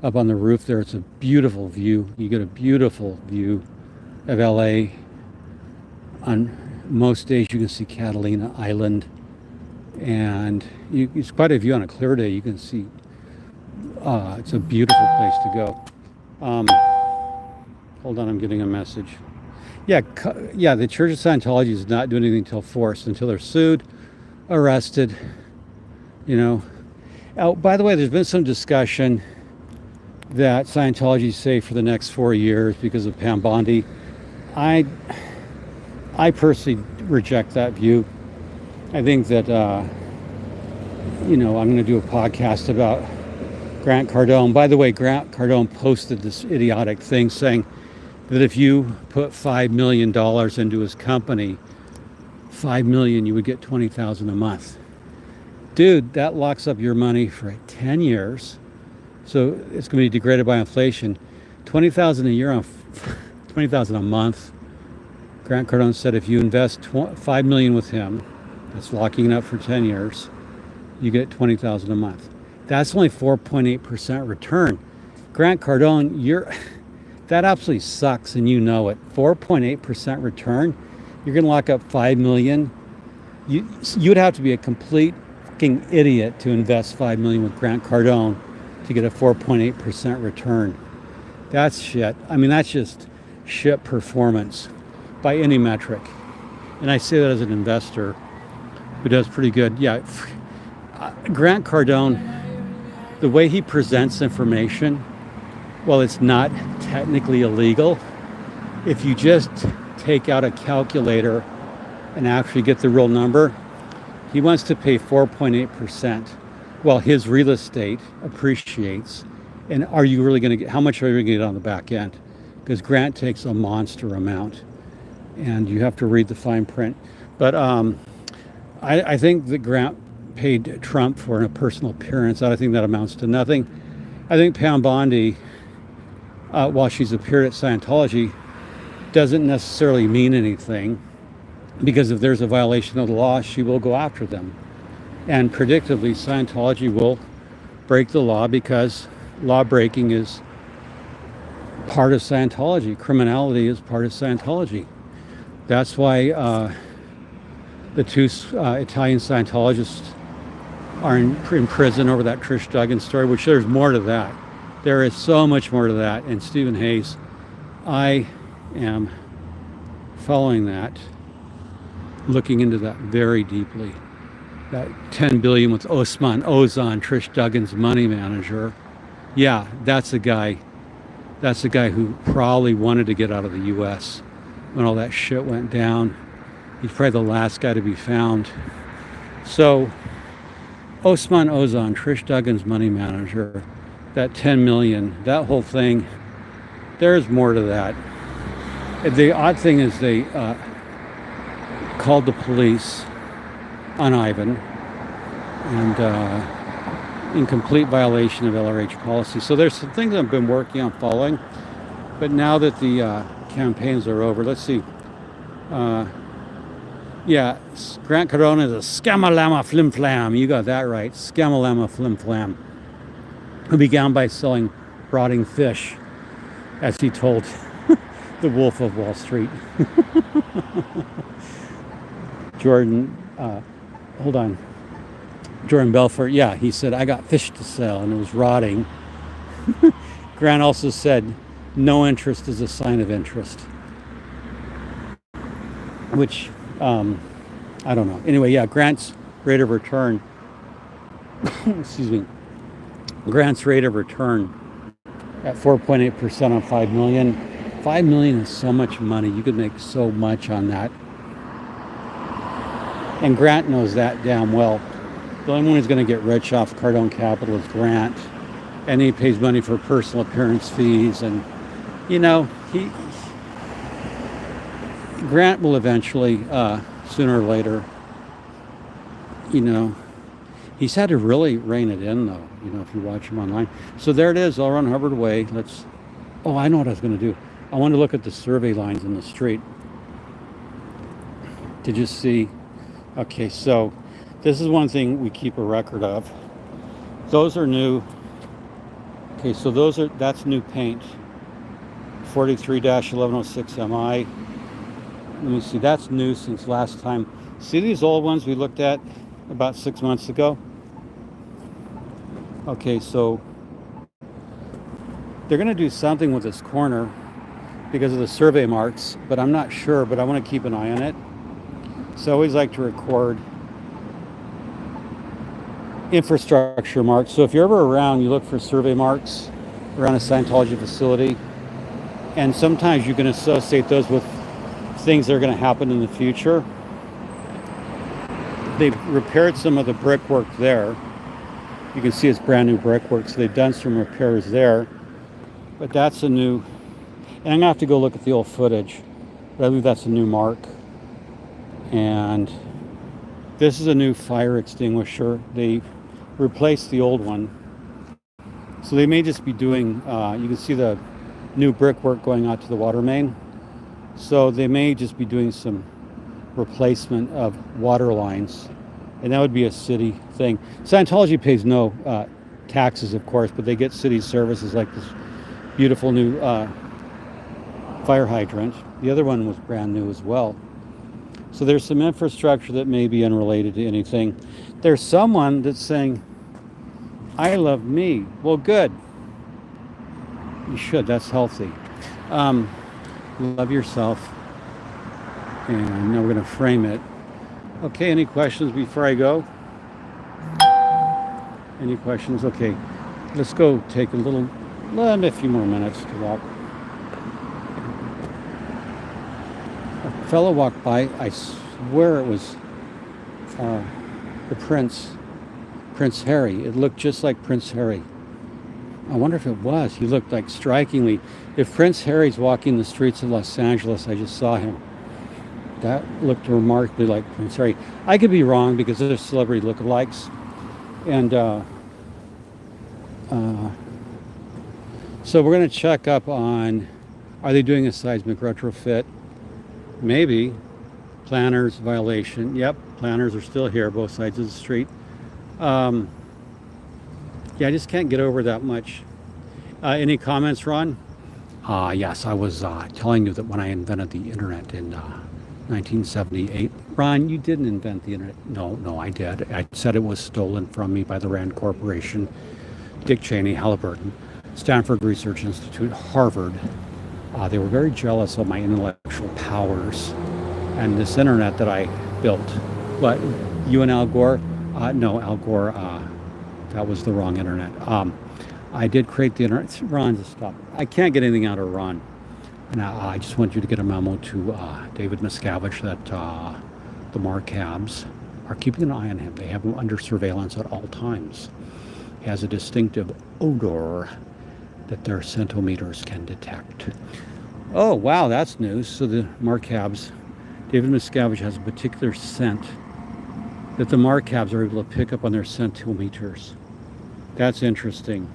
up on the roof there, it's a beautiful view. You get a beautiful view of LA. On most days you can see Catalina Island, and it's quite a view. On a clear day you can see it's a beautiful place to go. Hold on, I'm getting a message. Yeah, the Church of Scientology is not doing anything until they're sued, arrested, Oh, by the way, there's been some discussion that Scientology is safe for the next 4 years because of Pam Bondi. I personally reject that view. I think that, I'm going to do a podcast about Grant Cardone. By the way, Grant Cardone posted this idiotic thing saying that if you put $5 million into his company, $5 million, you would get $20,000 a month. Dude, that locks up your money for 10 years. So it's going to be degraded by inflation. $20,000 a year on $20,000 a month. Grant Cardone said if you invest $5 million with him, that's locking it up for 10 years, you get $20,000 a month. That's only 4.8% return. Grant Cardone, that absolutely sucks, and you know it. 4.8% return. You're going to lock up $5 million. You'd have to be a complete fucking idiot to invest $5 million with Grant Cardone to get a 4.8% return. That's shit. I mean, that's just shit performance by any metric. And I say that as an investor who does pretty good. Yeah, Grant Cardone, the way he presents information, well, it's not technically illegal. If you just take out a calculator and actually get the real number, he wants to pay 4.8% while his real estate appreciates. And are you really going to how much are you going to get on the back end? Because Grant takes a monster amount, and you have to read the fine print. But I think that Grant paid Trump for a personal appearance. I think that amounts to nothing. I think Pam Bondi, while she's appeared at Scientology, doesn't necessarily mean anything, because if there's a violation of the law, she will go after them. And predictably, Scientology will break the law, because law breaking is part of Scientology. Criminality is part of Scientology. That's why the two Italian Scientologists are in prison over that Trish Duggan story, which there's more to that. There is so much more to that. And Stephen Hayes, I am following that, looking into that very deeply. That 10 billion with Osman Ozan, Trish Duggan's money manager. Yeah, that's the guy who probably wanted to get out of the U.S. when all that shit went down. He's probably the last guy to be found. So Osman Ozan, Trish Duggan's money manager, that 10 million, that whole thing, there's more to that. The odd thing is they called the police on Ivan, and in complete violation of LRH policy. So there's some things I've been working on following, but now that the campaigns are over, let's see. Yeah, Grant Cardone is a scamalama flim flam. You got that right, scamalama flim flam. Who began by selling rotting fish, as he told the Wolf of Wall Street. Jordan, hold on. Jordan Belfort, yeah, he said, I got fish to sell, and it was rotting. Grant also said, no interest is a sign of interest. Which, I don't know. Anyway, yeah, Grant's rate of return, excuse me, Grant's rate of return at 4.8% on 5 million. 5 million is so much money. You could make so much on that. And Grant knows that damn well. The only one who's going to get rich off Cardone Capital is Grant. And he pays money for personal appearance fees. And, you know, Grant will eventually, sooner or later, you know, he's had to really rein it in, though, you know, if you watch him online. So there it is, all around Hubbard Way. Oh, I know what I was going to do. I want to look at the survey lines in the street to just see. Okay, so this is one thing we keep a record of. Those are new. Okay, so that's new paint. 43-1106 MI. Let me see, that's new since last time. See these old ones we looked at about 6 months ago? Okay, so they're going to do something with this corner because of the survey marks, but I'm not sure, but I want to keep an eye on it. So I always like to record infrastructure marks. So if you're ever around, you look for survey marks around a Scientology facility, and sometimes you can associate those with things that are going to happen in the future. They've repaired some of the brickwork there. You can see it's brand new brickwork, so they've done some repairs there. But that's a new, and I'm going to have to go look at the old footage, but I believe that's a new mark. And this is a new fire extinguisher. They replaced the old one. So they may just be doing, you can see the new brickwork going out to the water main. So they may just be doing some replacement of water lines, and that would be a city thing. Scientology pays no taxes, of course, but they get city services like this beautiful new fire hydrant. The other one was brand new as well. So there's some infrastructure that may be unrelated to anything. There's someone that's saying, I love me. Well, good. You should. That's healthy. Love yourself. And now we're going to frame it. Okay, any questions before I go? Any questions? Okay, let's go take a few more minutes to walk. A fellow walked by, I swear it was the Prince Harry. It looked just like Prince Harry. I wonder if it was. He looked like strikingly. If Prince Harry's walking the streets of Los Angeles, I just saw him. That looked remarkably like Prince Harry. I could be wrong because there's celebrity lookalikes. And so we're going to check up on, are they doing a seismic retrofit? Maybe. Planners violation. Yep, planners are still here, both sides of the street. Yeah, I just can't get over that much. Any comments, Ron? Yes, I was telling you that when I invented the internet in 1978. Ron, you didn't invent the internet. No, I did. I said it was stolen from me by the Rand Corporation, Dick Cheney, Halliburton, Stanford Research Institute, Harvard. They were very jealous of my intellectual powers and this internet that I built. But you and Al Gore? No, Al Gore, that was the wrong internet. I did create the internet. Ron, just stop. I can't get anything out of Ron. Now, I just want you to get a memo to David Miscavige that the Marcabs are keeping an eye on him. They have him under surveillance at all times. He has a distinctive odor that their centimeters can detect. Oh, wow, that's news. So the Marcabs, David Miscavige has a particular scent that the Marcabs are able to pick up on their centimeters. That's interesting.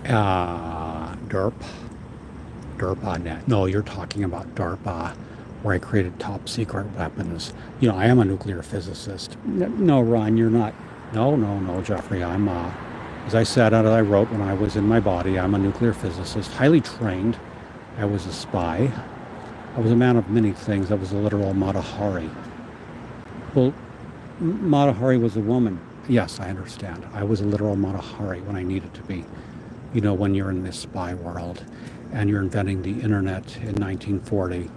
DERP. DERPA.net. No, you're talking about DARPA, where I created top secret weapons. You know, I am a nuclear physicist. No, Ron, you're not. No, Jeffrey. I'm, as I said, and I wrote when I was in my body, I'm a nuclear physicist, highly trained. I was a spy. I was a man of many things. I was a literal Matahari. Well, Matahari was a woman. Yes, I understand. I was a literal Matahari when I needed to be. You know, when you're in this spy world and you're inventing the internet in 1940.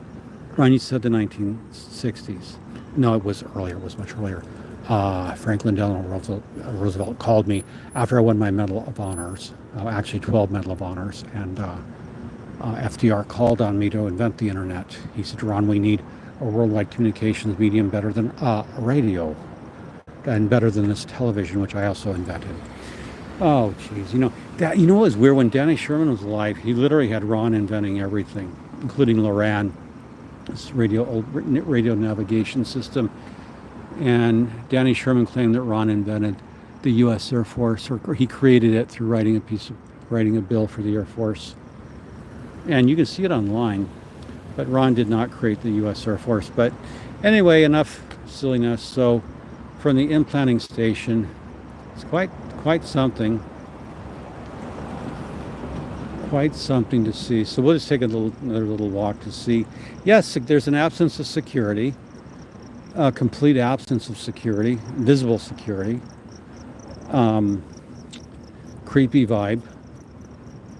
Ron, you said the 1960s. No, it was earlier. It was much earlier. Franklin Delano Roosevelt called me after I won my Medal of Honors, actually 12 Medal of Honors, and FDR called on me to invent the internet. He said, Ron, we need a worldwide communications medium better than radio and better than this television, which I also invented. Oh, geez. You know what was weird? When Danny Sherman was alive, he literally had Ron inventing everything, including Loran, this old radio navigation system. And Danny Sherman claimed that Ron invented the U.S. Air Force, or he created it through writing a bill for the Air Force. And you can see it online, but Ron did not create the U.S. Air Force. But anyway, enough silliness. So from the implanting station, it's quite something. Quite something to see. So we'll just take another little walk to see. Yes, there's an absence of security, a complete absence of security, visible security, creepy vibe,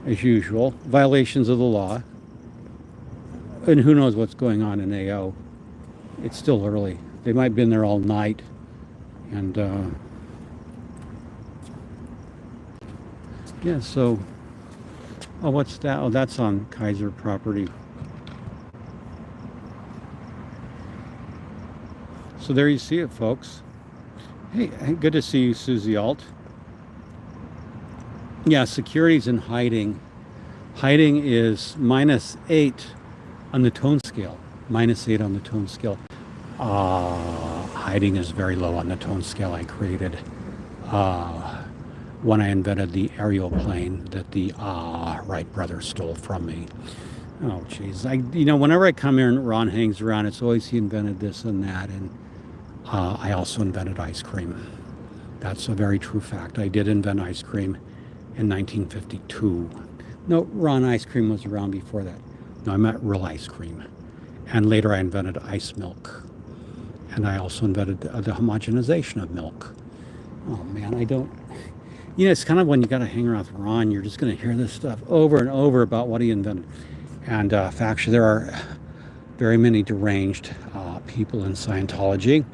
as usual, violations of the law, and who knows what's going on in AO. It's still early. They might have been there all night, and yeah, so, oh, what's that? Oh, that's on Kaiser property. So there you see it, folks. Hey, good to see you, Susie Alt. Yeah, security's in hiding. Hiding is -8 on the tone scale. -8 on the tone scale. Hiding is very low on the tone scale I created when I invented the aerial plane that the Wright brothers stole from me. Oh, geez. Whenever I come here and Ron hangs around, it's always he invented this and that. And I also invented ice cream. That's a very true fact. I did invent ice cream in 1952. No, Ron, ice cream was around before that. No, I meant real ice cream. And later I invented ice milk. And I also invented the homogenization of milk. Oh, man, it's kind of when you got to hang around with Ron, you're just going to hear this stuff over and over about what he invented. And factually, there are very many deranged people in Scientology.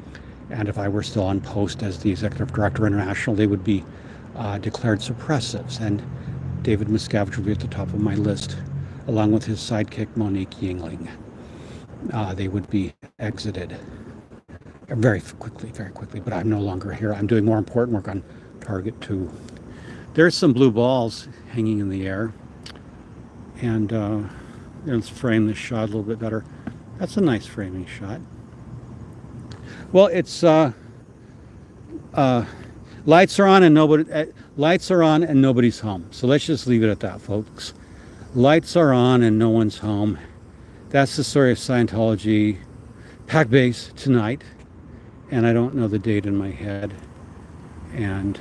And if I were still on post as the executive director international, they would be declared suppressives. And David Miscavige would be at the top of my list, along with his sidekick, Monique Yingling. They would be exited very quickly, but I'm no longer here. I'm doing more important work on Target 2. There's some blue balls hanging in the air. And let's frame this shot a little bit better. That's a nice framing shot. Well, it's lights are on and nobody's home. So let's just leave it at that, folks. Lights are on and no one's home. That's the story of Scientology. Pac Base tonight, and I don't know the date in my head. And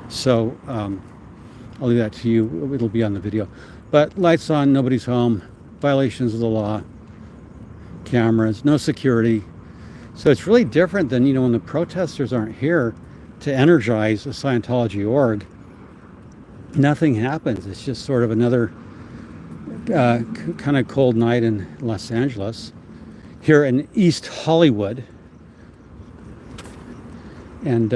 so I'll leave that to you. It'll be on the video. But lights on, nobody's home. Violations of the law. Cameras, no security. So it's really different than, when the protesters aren't here to energize a Scientology org. Nothing happens. It's just sort of another kind of cold night in Los Angeles. Here in East Hollywood. And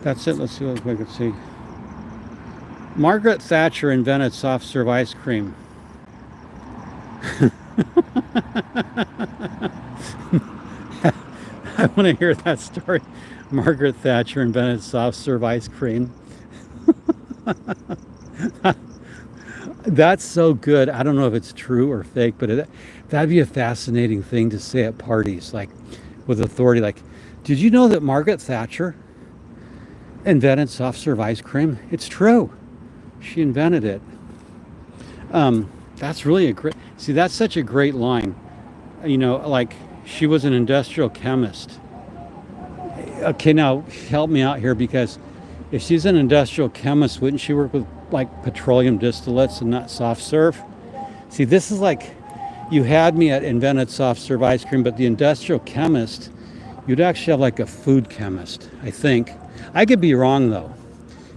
that's it. Let's see what we can see. Margaret Thatcher invented soft serve ice cream. I want to hear that story. Margaret Thatcher invented soft serve ice cream. That's so good. I don't know if it's true or fake, but that'd be a fascinating thing to say at parties, like with authority. Like, did you know that Margaret Thatcher invented soft serve ice cream. It's true. She invented it. That's really a great, see, that's such a great line. You know, like she was an industrial chemist. Okay, now help me out here, because if she's an industrial chemist, wouldn't she work with like petroleum distillates and not soft serve? See, this is like, you had me at invented soft serve ice cream, but the industrial chemist, you'd actually have like a food chemist, I think. I could be wrong though,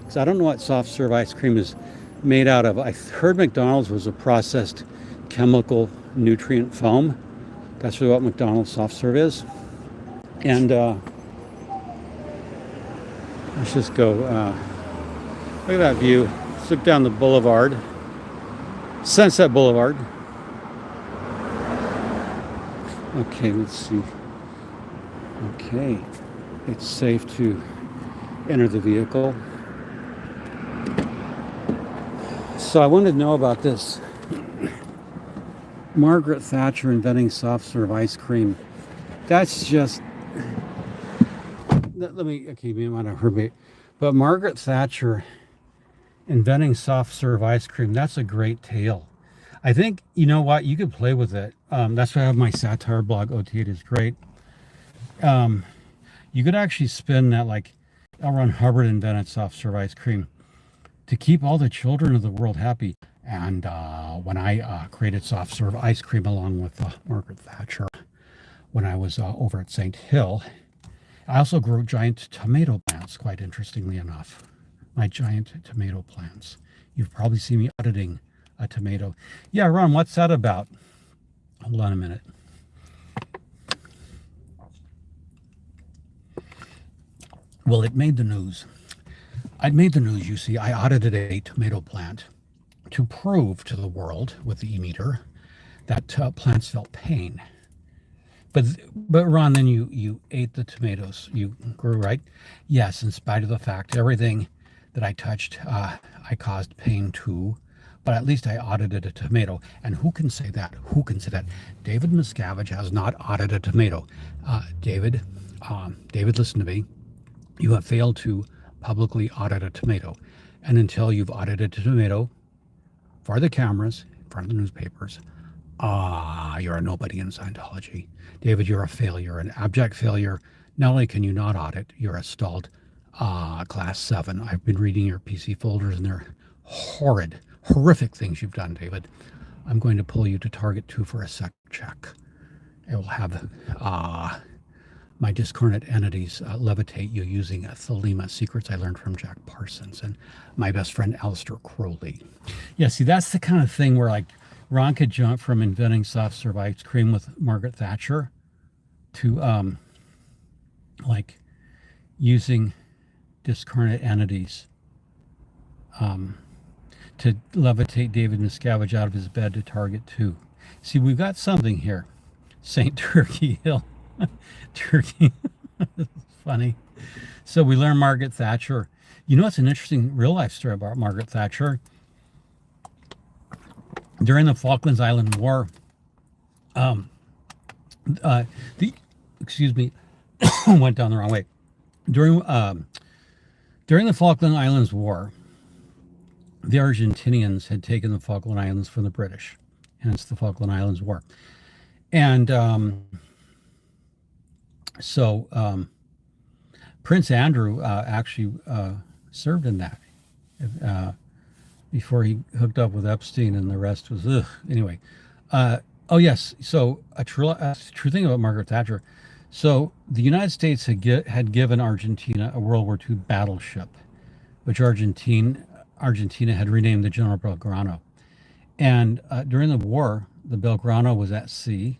because I don't know what soft serve ice cream is made out of. I heard McDonald's was a processed chemical nutrient foam. That's really what McDonald's soft serve is. And let's just go, look at that view. Let's look down the boulevard, Sunset Boulevard. Okay, let's see. Okay, it's safe to enter the vehicle. So I wanted to know about this. Margaret Thatcher inventing soft serve ice cream. That's just, let me, okay, you might have heard me, but Margaret Thatcher inventing soft serve ice cream, that's a great tale. I think, you know what, you could play with it. That's why I have my Satire blog. OT8 is great. You could actually spin that like L. Ron Hubbard invented soft serve ice cream to keep all the children of the world happy. And when I created soft serve ice cream along with Margaret Thatcher, when I was over at St. Hill, I also grew giant tomato plants, quite interestingly enough. My giant tomato plants. You've probably seen me auditing a tomato. Yeah, Ron, what's that about? Hold on a minute. Well, it made the news. It made the news, you see. I audited a tomato plant to prove to the world with the e-meter that plants felt pain. But Ron, then you ate the tomatoes. You grew, right? Yes, in spite of the fact everything that I touched, I caused pain to. But at least I audited a tomato. And who can say that? Who can say that? David Miscavige has not audited a tomato. David, listen to me. You have failed to publicly audit a tomato. And until you've audited a tomato for the cameras, in front of the newspapers, you're a nobody in Scientology. David, you're a failure, an abject failure. Not only can you not audit, you're a stalled class 7. I've been reading your PC folders, and they're horrific things you've done, David. I'm going to pull you to Target 2 for a sec check. It will have my discarnate entities levitate you using Thelema secrets I learned from Jack Parsons and my best friend Alistair Crowley. Yeah, see, that's the kind of thing where like Ron could jump from inventing soft serve ice cream with Margaret Thatcher to like using discarnate entities to levitate David Miscavige out of his bed to Target 2. See, we've got something here. St. Turkey Hill. Turkey. It's funny. So we learn Margaret Thatcher. You know, it's an interesting real life story about Margaret Thatcher. During the Falklands Island War, went down the wrong way. During the Falkland Islands War, the Argentinians had taken the Falkland Islands from the British, hence the Falkland Islands War. And so Prince Andrew actually served in that before he hooked up with Epstein, and the rest was ugh. Anyway. Oh yes, so a true thing about Margaret Thatcher. So the United States had given Argentina a World War II battleship, which Argentina had renamed the General Belgrano. And during the war, the Belgrano was at sea,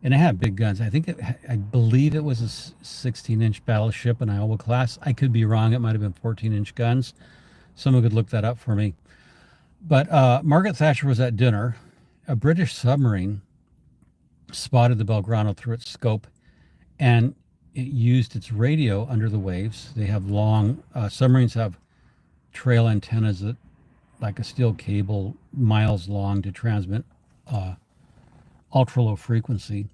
and it had big guns. I believe it was a 16-inch battleship, an Iowa class. I could be wrong. It might have been 14-inch guns. Someone could look that up for me. But Margaret Thatcher was at dinner. A British submarine spotted the Belgrano through its scope, and it used its radio under the waves. They have long, submarines have trail antennas that, like a steel cable, miles long to transmit ultra low frequency.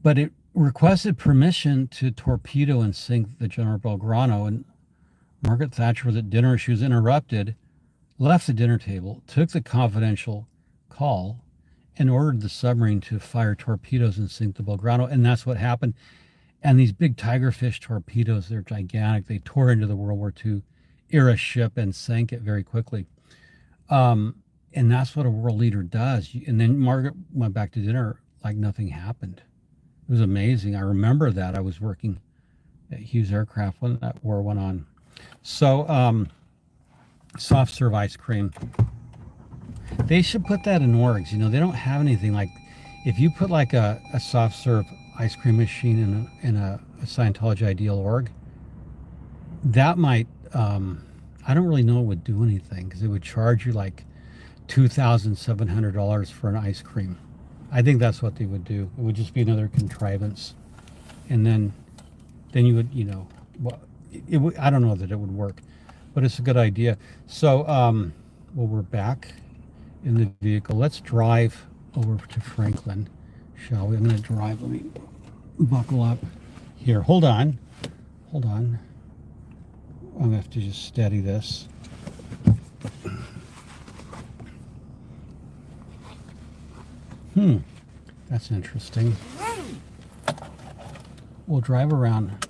But it requested permission to torpedo and sink the General Belgrano, and Margaret Thatcher was at dinner. She was interrupted, left the dinner table, took the confidential call, and ordered the submarine to fire torpedoes and sink the Belgrano. And that's what happened. And these big tigerfish torpedoes, they're gigantic. They tore into the World War II era ship and sank it very quickly. And that's what a world leader does. And then Margaret went back to dinner like nothing happened. It was amazing. I remember that. I was working at Hughes Aircraft when that war went on. So, soft serve ice cream. They should put that in orgs. You know, they don't have anything like, if you put like a soft serve ice cream machine in a Scientology ideal org, that might, I don't really know it would do anything, because it would charge you like $2,700 for an ice cream. I think that's what they would do. It would just be another contrivance. And then you would, you know, well, it would, I don't know that it would work, but it's a good idea. So, well, we're back in the vehicle. Let's drive over to Franklin, shall we? I'm going to drive. Let me buckle up here. Hold on. I'm going to have to just steady this. That's interesting. We'll drive around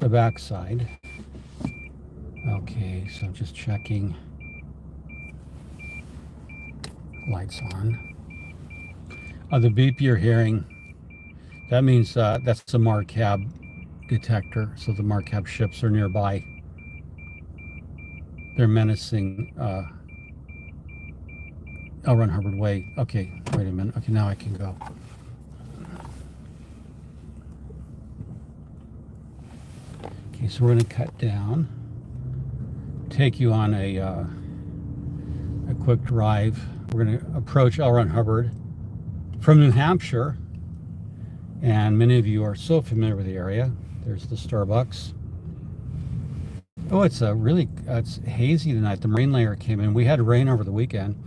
the backside. Okay, so I'm just checking. Lights on. The beep you're hearing, that means that's the Marcab detector. So the Marcab ships are nearby. They're menacing L. Ron Hubbard Way. Okay, wait a minute. Okay, now I can go. Okay, so we're going to cut down, take you on a quick drive. We're going to approach L. Ron Hubbard from New Hampshire, and many of you are so familiar with the area. There's the Starbucks. Oh, it's hazy tonight. The rain layer came in. We had rain over the weekend.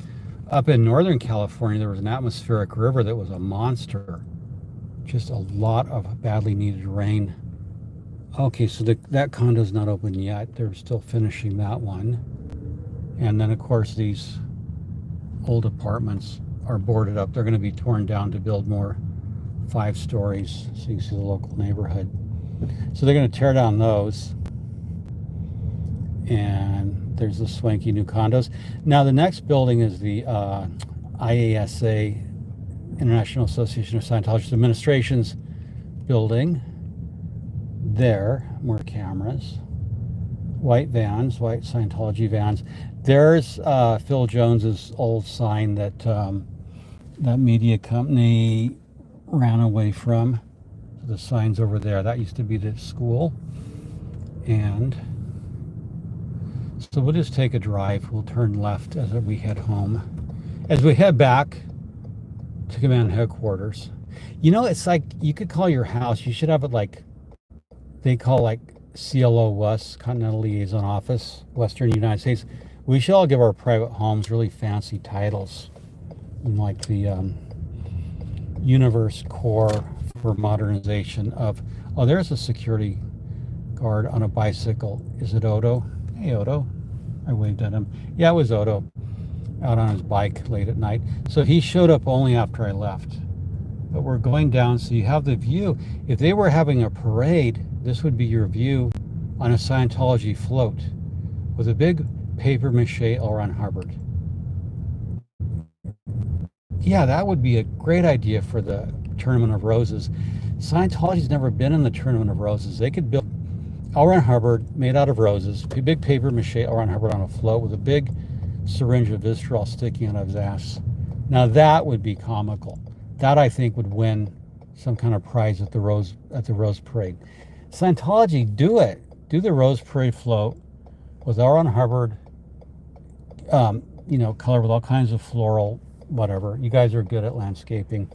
Up in Northern California, there was an atmospheric river that was a monster. Just a lot of badly needed rain. Okay, so that condo's not open yet. They're still finishing that one. And then, of course, these old apartments are boarded up. They're going to be torn down to build more 5 stories, so you can see the local neighborhood. So they're going to tear down those. And there's the swanky new condos. Now the next building is the IASA, International Association of Scientologists Administration's building. There, more cameras. White vans, white Scientology vans. There's Phil Jones's old sign that that media company ran away from. The sign's over there. That used to be the school. And so we'll just take a drive. We'll turn left as we head home. As we head back to command headquarters. You know, it's like, you could call your house, you should have it like, they call like CLO West, Continental Liaison Office, Western United States. We should all give our private homes really fancy titles, like the Universe Corps for Modernization of, oh, there's a security guard on a bicycle. Is it Odo? Hey, Odo. I waved at him. Yeah, it was Odo, out on his bike late at night. So he showed up only after I left. But we're going down, so you have the view. If they were having a parade, this would be your view on a Scientology float with a big paper mache L. Ron Hubbard. Yeah, that would be a great idea for the Tournament of Roses. Scientology's never been in the Tournament of Roses. They could build L. Ron Hubbard made out of roses, big paper mache L. Ron Hubbard on a float with a big syringe of Visceral sticking out of his ass. Now that would be comical. That, I think, would win some kind of prize at the Rose Parade. Scientology, do it. Do the Rose Parade float with L. Ron Hubbard, color with all kinds of floral, whatever. You guys are good at landscaping.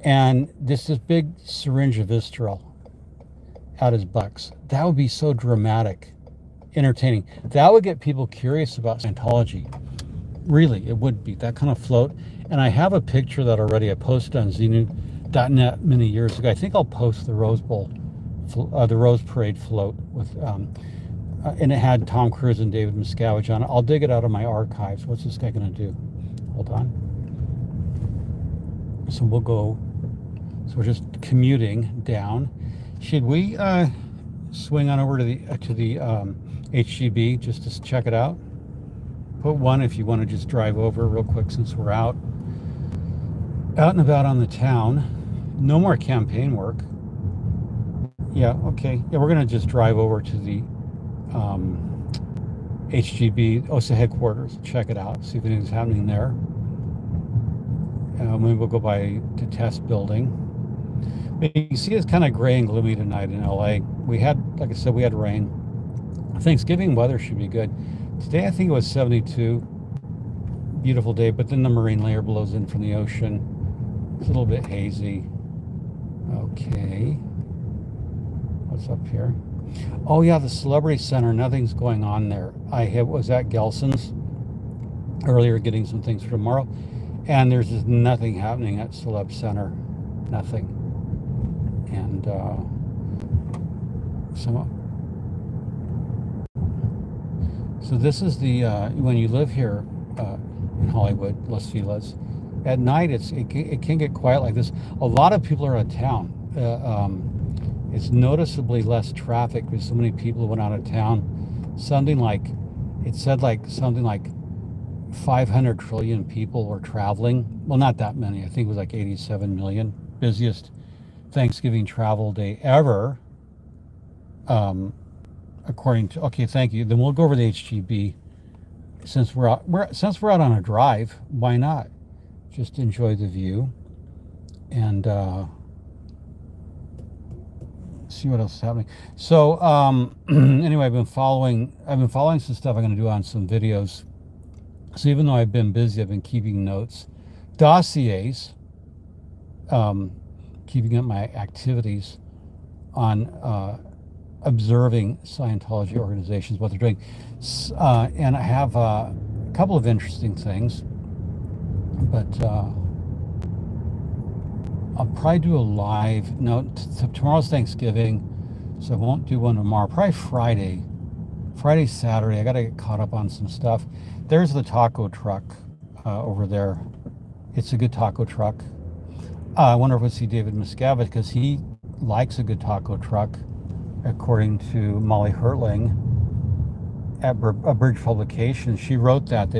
And this big syringe of Visceral out his bucks. That would be so dramatic, entertaining. That would get people curious about Scientology. Really, it would be that kind of float. And I have a picture that already I posted on Xenu.net many years ago. I think I'll post the Rose Bowl the Rose Parade float with, and it had Tom Cruise and David Miscavige on it. I'll dig it out of my archives. What's this guy gonna do? Hold on. So we'll go. So we're just commuting down. Should we swing on over to the HGB just to check it out? Put one if you want to just drive over real quick since we're out and about on the town. No more campaign work. Yeah, okay. Yeah, we're gonna just drive over to the HGB OSA headquarters, check it out, see if anything's happening there. Maybe we'll go by the test building. But you can see it's kind of gray and gloomy tonight in LA. We had, like I said, we had rain. Thanksgiving weather should be good. Today I think it was 72. Beautiful day, but then the marine layer blows in from the ocean. It's a little bit hazy. Okay. What's up here? Oh yeah, the Celebrity Center. Nothing's going on there. Was at Gelson's earlier getting some things for tomorrow. And there's just nothing happening at Celeb Center. Nothing. And so this is the when you live here in Hollywood, Los Feliz, at night it can get quiet like this. A lot of people are out of town. It's noticeably less traffic because so many people went out of town. Something like 500 trillion people were traveling. Well, not that many. I think it was like 87 million. Busiest Thanksgiving travel day ever. According to, okay, thank you. Then we'll go over the HGB. Since we're out on a drive, why not? Just enjoy the view and see what else is happening. So anyway, I've been following some stuff I'm going to do on some videos. So even though I've been busy, I've been keeping notes, dossiers, keeping up my activities on observing Scientology organizations, what they're doing. And I have a couple of interesting things, but I'll probably do a live. No, tomorrow's Thanksgiving, so I won't do one tomorrow. Probably Friday, Saturday. I got to get caught up on some stuff. There's the taco truck over there. It's a good taco truck. I wonder if we'll see David Miscavige because he likes a good taco truck, according to Molly Hertling at Bridge Publications. She wrote that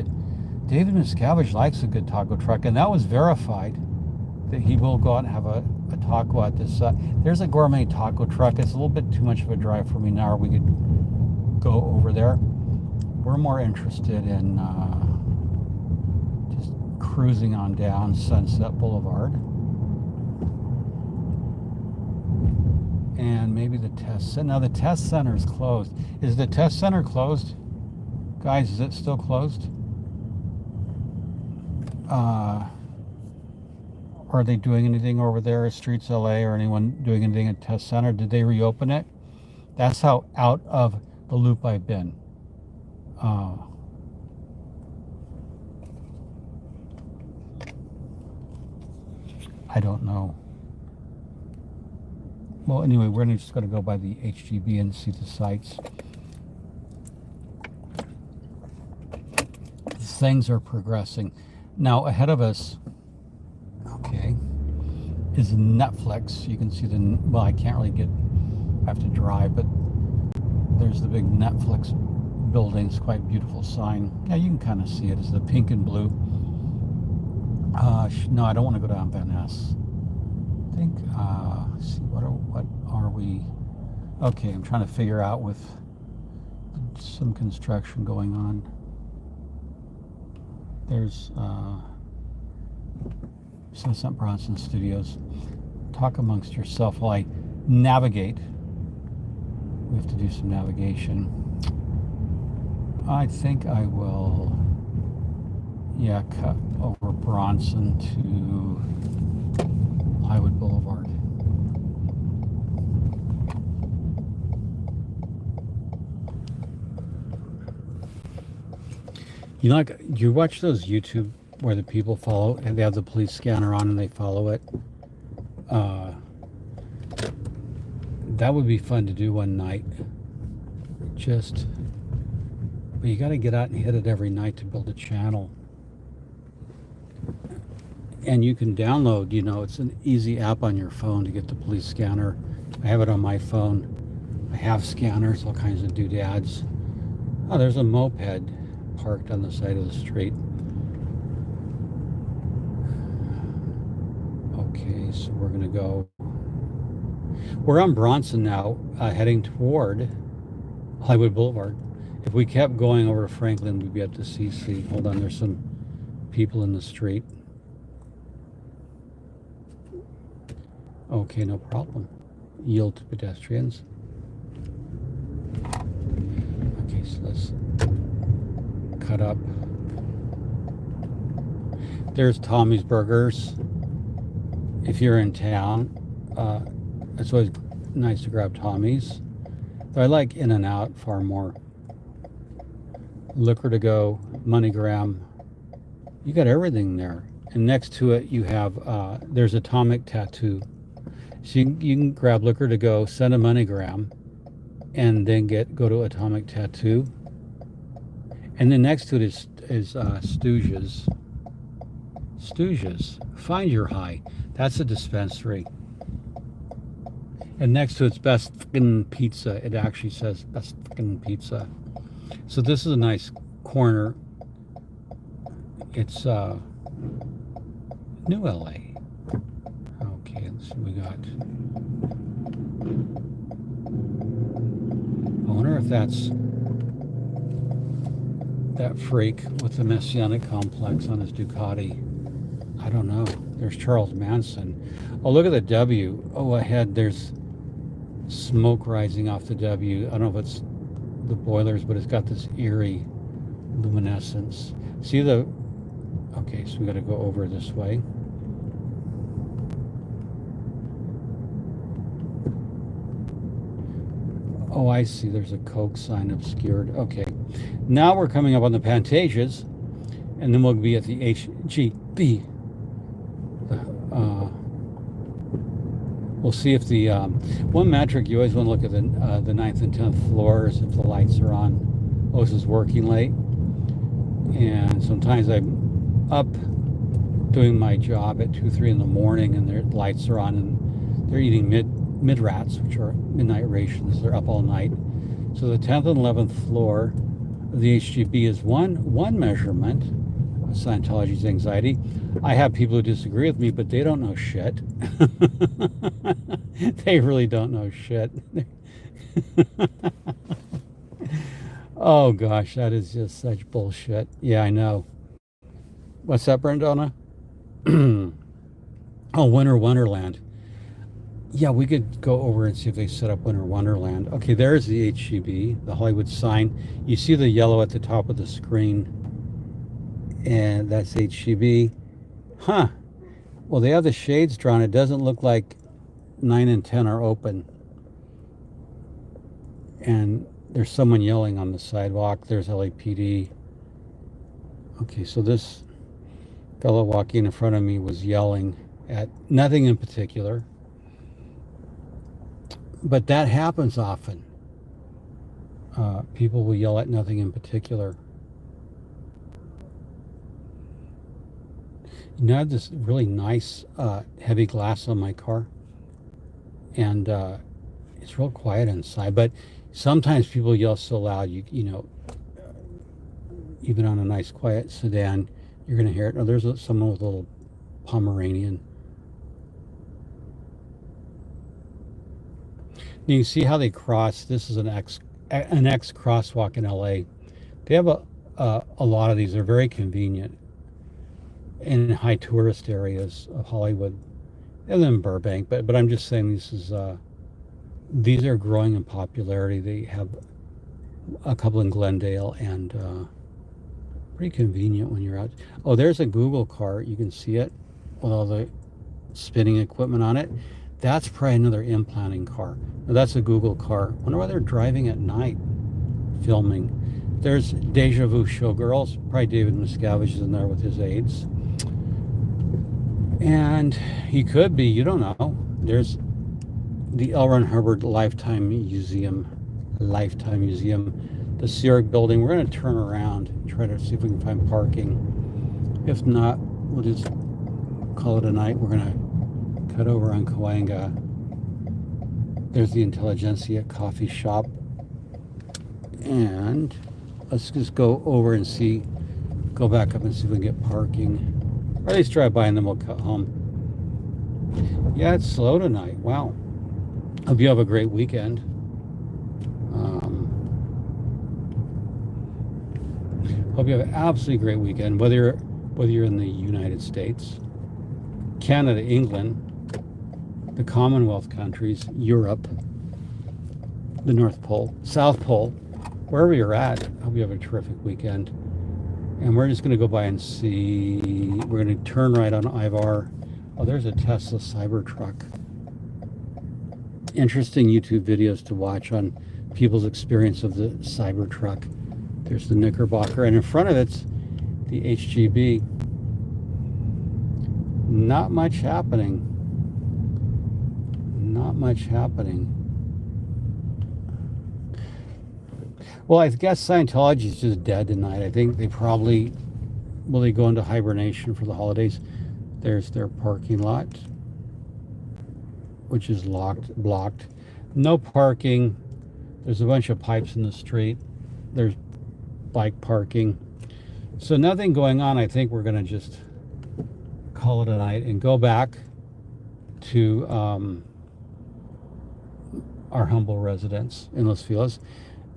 David Miscavige likes a good taco truck, and that was verified, that he will go out and have a taco at this. There's a gourmet taco truck. It's a little bit too much of a drive for me now, or we could go over there. We're more interested in just cruising on down Sunset Boulevard. And maybe the test center. Now the test center is closed. Is the test center closed? Guys, is it still closed? Are they doing anything over there at Streets LA, or anyone doing anything at test center? Did they reopen it? That's how out of the loop I've been. I don't know. Well, anyway, we're just going to go by the HGB and see the sites. Things are progressing. Now, ahead of us, okay, is Netflix. You can see well, I can't really I have to drive, but there's the big Netflix building. It's quite a beautiful sign. Yeah, you can kind of see it. It's the pink and blue. No, I don't want to go down Van Ness. I think, see, what are we? Okay, I'm trying to figure out with some construction going on. There's Sunset Bronson Studios. Talk amongst yourself while I navigate. We have to do some navigation. I think I will, yeah, cut over Bronson to Highwood Boulevard. You know, like, you watch those YouTube where the people follow and they have the police scanner on and they follow it. That would be fun to do one night. But you got to get out and hit it every night to build a channel. And you can download, it's an easy app on your phone to get the police scanner. I have it on my phone. I have scanners, all kinds of doodads. Oh, there's a moped parked on the side of the street. Okay, so we're going to go. We're on Bronson now, heading toward Hollywood Boulevard. If we kept going over to Franklin, we'd be at the CC. Hold on, there's some people in the street. Okay, no problem. Yield to pedestrians. Okay, so let's cut up. There's Tommy's Burgers. If you're in town, it's always nice to grab Tommy's. But I like In-N-Out far more. Liquor to go, MoneyGram. You got everything there. And next to it, you have, there's Atomic Tattoo. So you can grab Liquor to go, send a MoneyGram, and then go to Atomic Tattoo. And then next to it is Stooges. Stooges. Find Your High. That's a dispensary. And next to it's Best F***ing Pizza. It actually says Best F***ing Pizza. So this is a nice corner. It's New LA. Okay, let's see what we got. I wonder if that's that freak with the Messianic complex on his Ducati. I don't know. There's Charles Manson. Oh, look at the W. Oh, ahead there's smoke rising off the W. I don't know if it's the boilers, but it's got this eerie luminescence. See the... Okay, so we got to go over this way. Oh, I see. There's a Coke sign obscured. Okay. Now we're coming up on the Pantages, and then we'll be at the HGB. We'll see if the one metric you always want to look at the 9th and 10th floors if the lights are on. Oh, this is working late, and sometimes I'm up doing my job at 2, 3 in the morning, and their lights are on, and they're eating mid rats, which are midnight rations. They're up all night. So the 10th and 11th floor of the HGB is one measurement of Scientology's anxiety. I have people who disagree with me, but they don't know shit. They really don't know shit. Oh gosh, that is just such bullshit. Yeah, I know. What's that, Brendona? Oh, Winter Wonderland. Yeah, we could go over and see if they set up Winter Wonderland. Okay, there's the HGB, the Hollywood sign. You see the yellow at the top of the screen, and that's HGB. Huh. Well, they have the shades drawn. It doesn't look like 9 and 10 are open. And there's someone yelling on the sidewalk. There's LAPD. Okay, so this fellow walking in front of me was yelling at nothing in particular. But that happens often. People will yell at nothing in particular. You know, I have this really nice heavy glass on my car, and it's real quiet inside. But sometimes people yell so loud, you know, even on a nice quiet sedan, you're going to hear it. Oh, there's someone with a little Pomeranian. You can see how they cross. This is an X crosswalk in LA. They have a lot of these. They're very convenient in high tourist areas of Hollywood, and then Burbank. But I'm just saying these are growing in popularity. They have a couple in Glendale, and pretty convenient when you're out. Oh, there's a Google car. You can see it with all the spinning equipment on it. That's probably another implanting car. Now, that's a Google car. I wonder why they're driving at night, filming. There's Deja Vu Showgirls. Probably David Miscavige is in there with his aides. And he could be, you don't know. There's the L. Ron Hubbard Lifetime Museum, the Sierra building. We're going to turn around and try to see if we can find parking. If not, we'll just call it a night. We're going to cut over on Cahuenga. There's the Intelligentsia coffee shop. And let's just go over and see, go back up and see if we can get parking. Or at least drive by and then we'll cut home. Yeah, it's slow tonight. Wow. Hope you have a great weekend. Hope you have an absolutely great weekend, whether you're in the United States, Canada, England, the Commonwealth countries, Europe, the North Pole, South Pole, wherever you're at. Hope you have a terrific weekend. And we're just going to go by and see. We're going to turn right on Ivar. Oh, there's a Tesla Cybertruck. Interesting YouTube videos to watch on people's experience of the Cybertruck. There's the Knickerbocker, and in front of it's the HGB. Not much happening. Not much happening. Well, I guess Scientology is just dead tonight. I think they probably, will they go into hibernation for the holidays? There's their parking lot, which is blocked. No parking. There's a bunch of pipes in the street. There's bike parking. So nothing going on. I think we're going to just call it a night and go back to our humble residence in Los Feliz.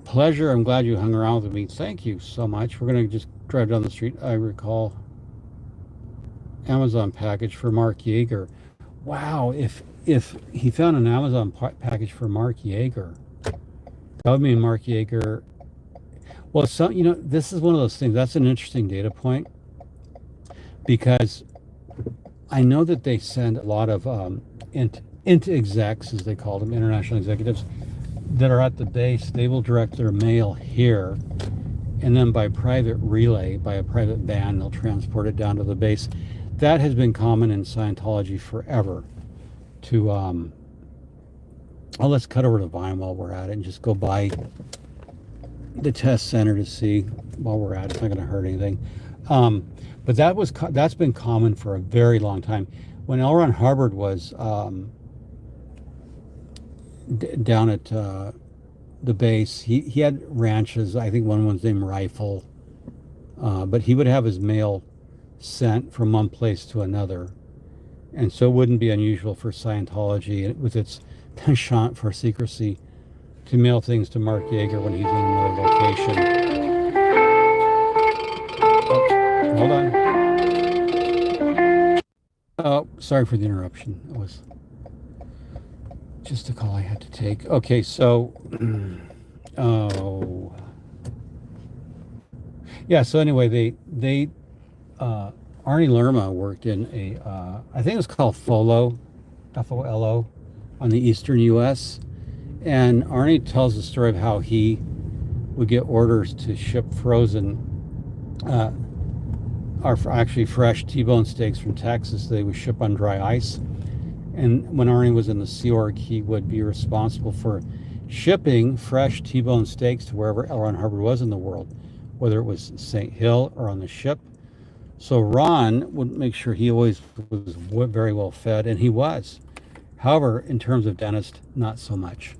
Pleasure. I'm glad you hung around with me. Thank you so much. We're going to just drive down the street. I recall Amazon package for Mark Yeager. Wow, if he found an Amazon package for Mark Yeager, that would mean Mark Yeager. Well, so this is one of those things. That's an interesting data point, because I know that they send a lot of int execs, as they call them, international executives, that are at the base. They will direct their mail here, and then by private relay, by a private van, they'll transport it down to the base. That has been common in Scientology forever. To let's cut over to Vine while we're at it and just go by the test center to see while we're at it. It's not going to hurt anything. But that's been common for a very long time. When L. Ron Hubbard was down at the base, he had ranches. I think one was named Rifle, but he would have his mail sent from one place to another, and so it wouldn't be unusual for Scientology, with its penchant for secrecy, to mail things to Mark Yeager when he's in another location. Oh, hold on. Oh, sorry for the interruption. It was just a call I had to take. Okay, so yeah. So anyway, they Arnie Lerma worked in I think it was called FOLO, F-O-L-O, on the eastern U.S. And Arnie tells the story of how he would get orders to ship frozen, or actually fresh T-bone steaks from Texas. They would ship on dry ice. And when Arnie was in the Sea Org, he would be responsible for shipping fresh T-bone steaks to wherever L. Ron Hubbard was in the world, whether it was St. Hill or on the ship. So Ron would make sure he always was very well fed, and he was. However, in terms of dentist, not so much.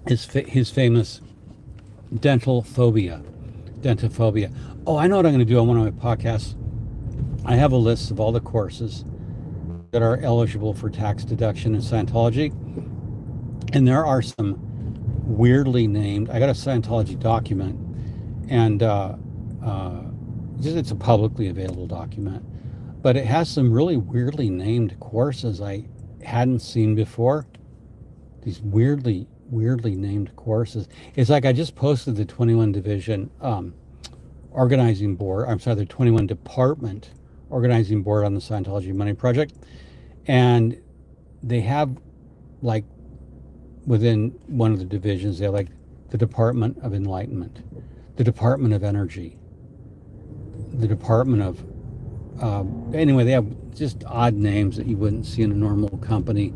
His famous dentophobia. Oh, I know what I'm going to do on one of my podcasts. I have a list of all the courses that are eligible for tax deduction in Scientology, and there are some weirdly named. I got a Scientology document, and it's a publicly available document, but it has some really weirdly named courses I hadn't seen before. These weirdly named courses. It's like I just posted the 21 division organizing board. I'm sorry, the 21 department organizing board on the Scientology Money Project, and they have, like, within one of the divisions, they have like the Department of Enlightenment, the Department of Energy, the Department of Anyway, they have just odd names that you wouldn't see in a normal company.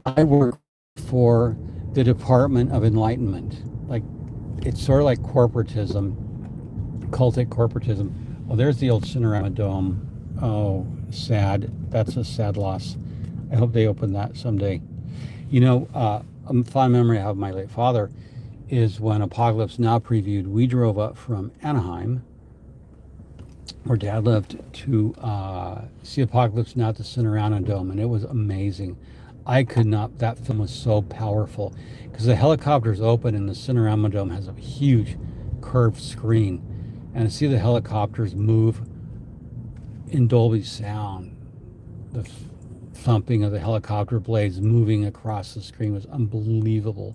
I work for the Department of Enlightenment. Like, it's sort of like corporatism, cultic corporatism. Oh, there's the old Cineramadome. Oh, sad. That's a sad loss. I hope they open that someday. You know, a fond memory I have of my late father is when Apocalypse Now previewed. We drove up from Anaheim, where Dad lived, to see Apocalypse Now at the Cineramadome, and it was amazing. I could not. That film was so powerful because the helicopters open and the Cineramadome has a huge curved screen, and to see the helicopters move in Dolby sound, the thumping of the helicopter blades moving across the screen was unbelievable.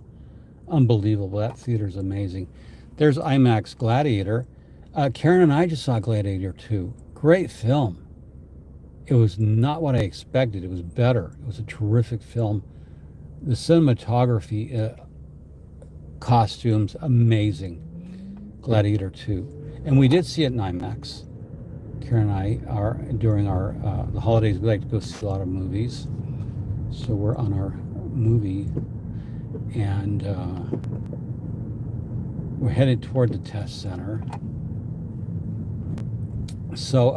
Unbelievable. That theater's amazing. There's IMAX Gladiator. Karen and I just saw Gladiator 2. Great film. It was not what I expected. It was better. It was a terrific film. The cinematography, costumes, amazing. Gladiator 2. And we did see it in IMAX. Karen and I are, during our the holidays, we like to go see a lot of movies. So we're on our movie, and we're headed toward the test center. So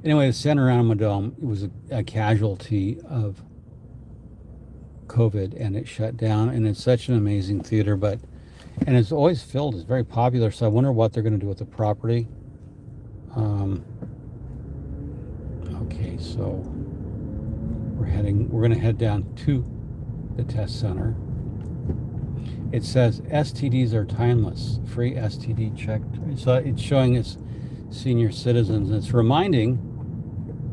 anyway, the Cineramadome was a casualty of COVID, and it shut down. And it's such an amazing theater, and it's always filled. It's very popular. So I wonder what they're going to do with the property. Okay, so we're going to head down to the test center. It says STDs are timeless, free STD check. So it's showing us senior citizens. And it's reminding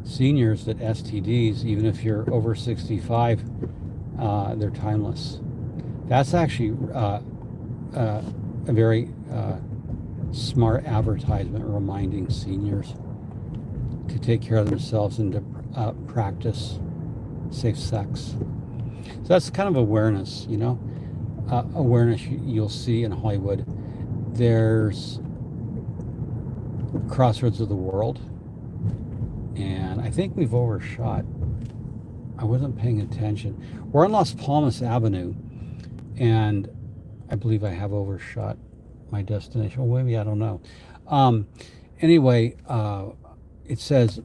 seniors that STDs, even if you're over 65, they're timeless. That's actually a very smart advertisement reminding seniors to take care of themselves and to practice safe sex. So that's kind of awareness, you know, awareness you'll see in Hollywood. There's Crossroads of the World, and I think we've overshot. I wasn't paying attention. We're on Las Palmas Avenue, and I believe I have overshot my destination. Well, maybe, I don't know. Anyway, it says,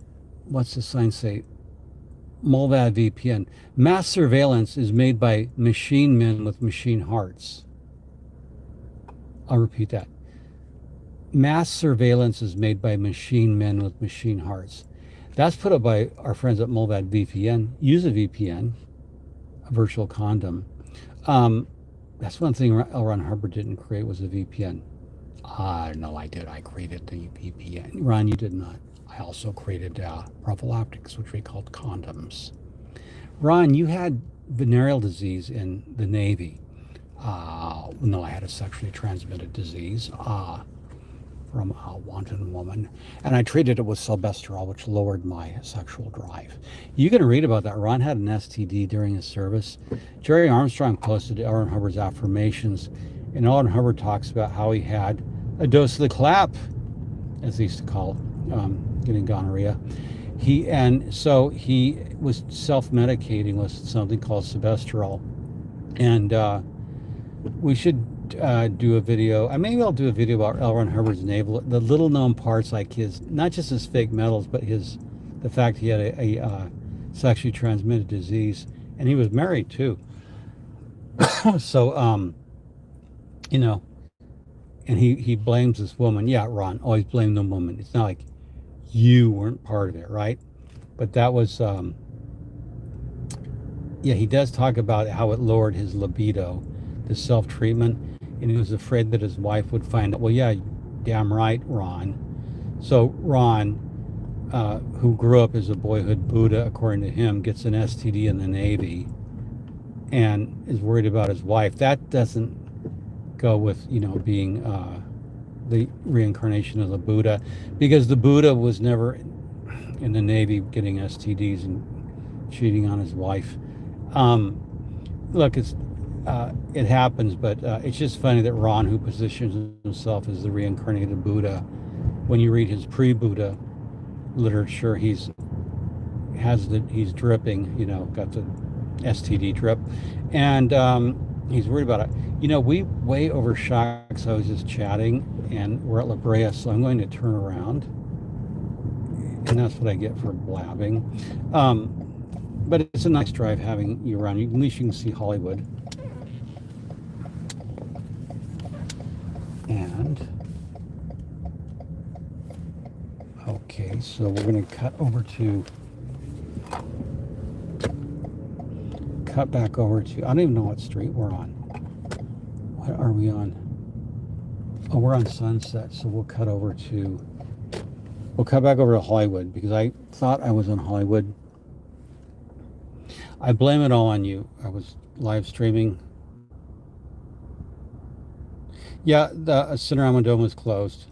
what's the sign say? Mulvad VPN. Mass surveillance is made by machine men with machine hearts. I'll repeat that. Mass surveillance is made by machine men with machine hearts. That's put up by our friends at Mulvad VPN. Use a VPN, a virtual condom. That's one thing L. Ron Hubbard didn't create, was a VPN. No, I did. I created the VPN. Ron, you did not. I also created prophylactics, which we called condoms. Ron, you had venereal disease in the Navy. No, I had a sexually transmitted disease from a wanton woman, and I treated it with salmesterol, which lowered my sexual drive. You can read about that. Ron had an STD during his service. Jerry Armstrong posted L. Ron Hubbard's affirmations, and L. Ron Hubbard talks about how he had a dose of the clap, as they used to call getting gonorrhea. He was self-medicating with something called salmesterol, and we should do a video. Maybe I'll do a video about L. Ron Hubbard's navel, the little known parts, like his, not just his fake medals, but the fact he had a sexually transmitted disease, and he was married too. So, you know, and he blames this woman. Yeah, Ron, always blame the woman. It's not like you weren't part of it, right? But that was, he does talk about how it lowered his libido, the self-treatment, and he was afraid that his wife would find out. Well, yeah, damn right, Ron. So Ron, who grew up as a boyhood Buddha, according to him, gets an STD in the Navy and is worried about his wife. That doesn't go with, being the reincarnation of the Buddha, because the Buddha was never in the Navy getting STDs and cheating on his wife. Look, it happens, but it's just funny that Ron, who positions himself as the reincarnated Buddha, when you read his pre-Buddha literature. He's dripping, got the STD drip, and he's worried about it. We way overshot. So I was just chatting, and we're at La Brea, so I'm going to turn around, and that's what I get for blabbing. But it's a nice drive having you around. At least you can see Hollywood. And okay, so we're going to cut back over to, I don't even know what street we're on. What are we on? Oh, we're on Sunset, so we'll cut back over to Hollywood, because I thought I was on Hollywood. I blame it all on you. I was live streaming. Yeah, the Cineramadome was closed.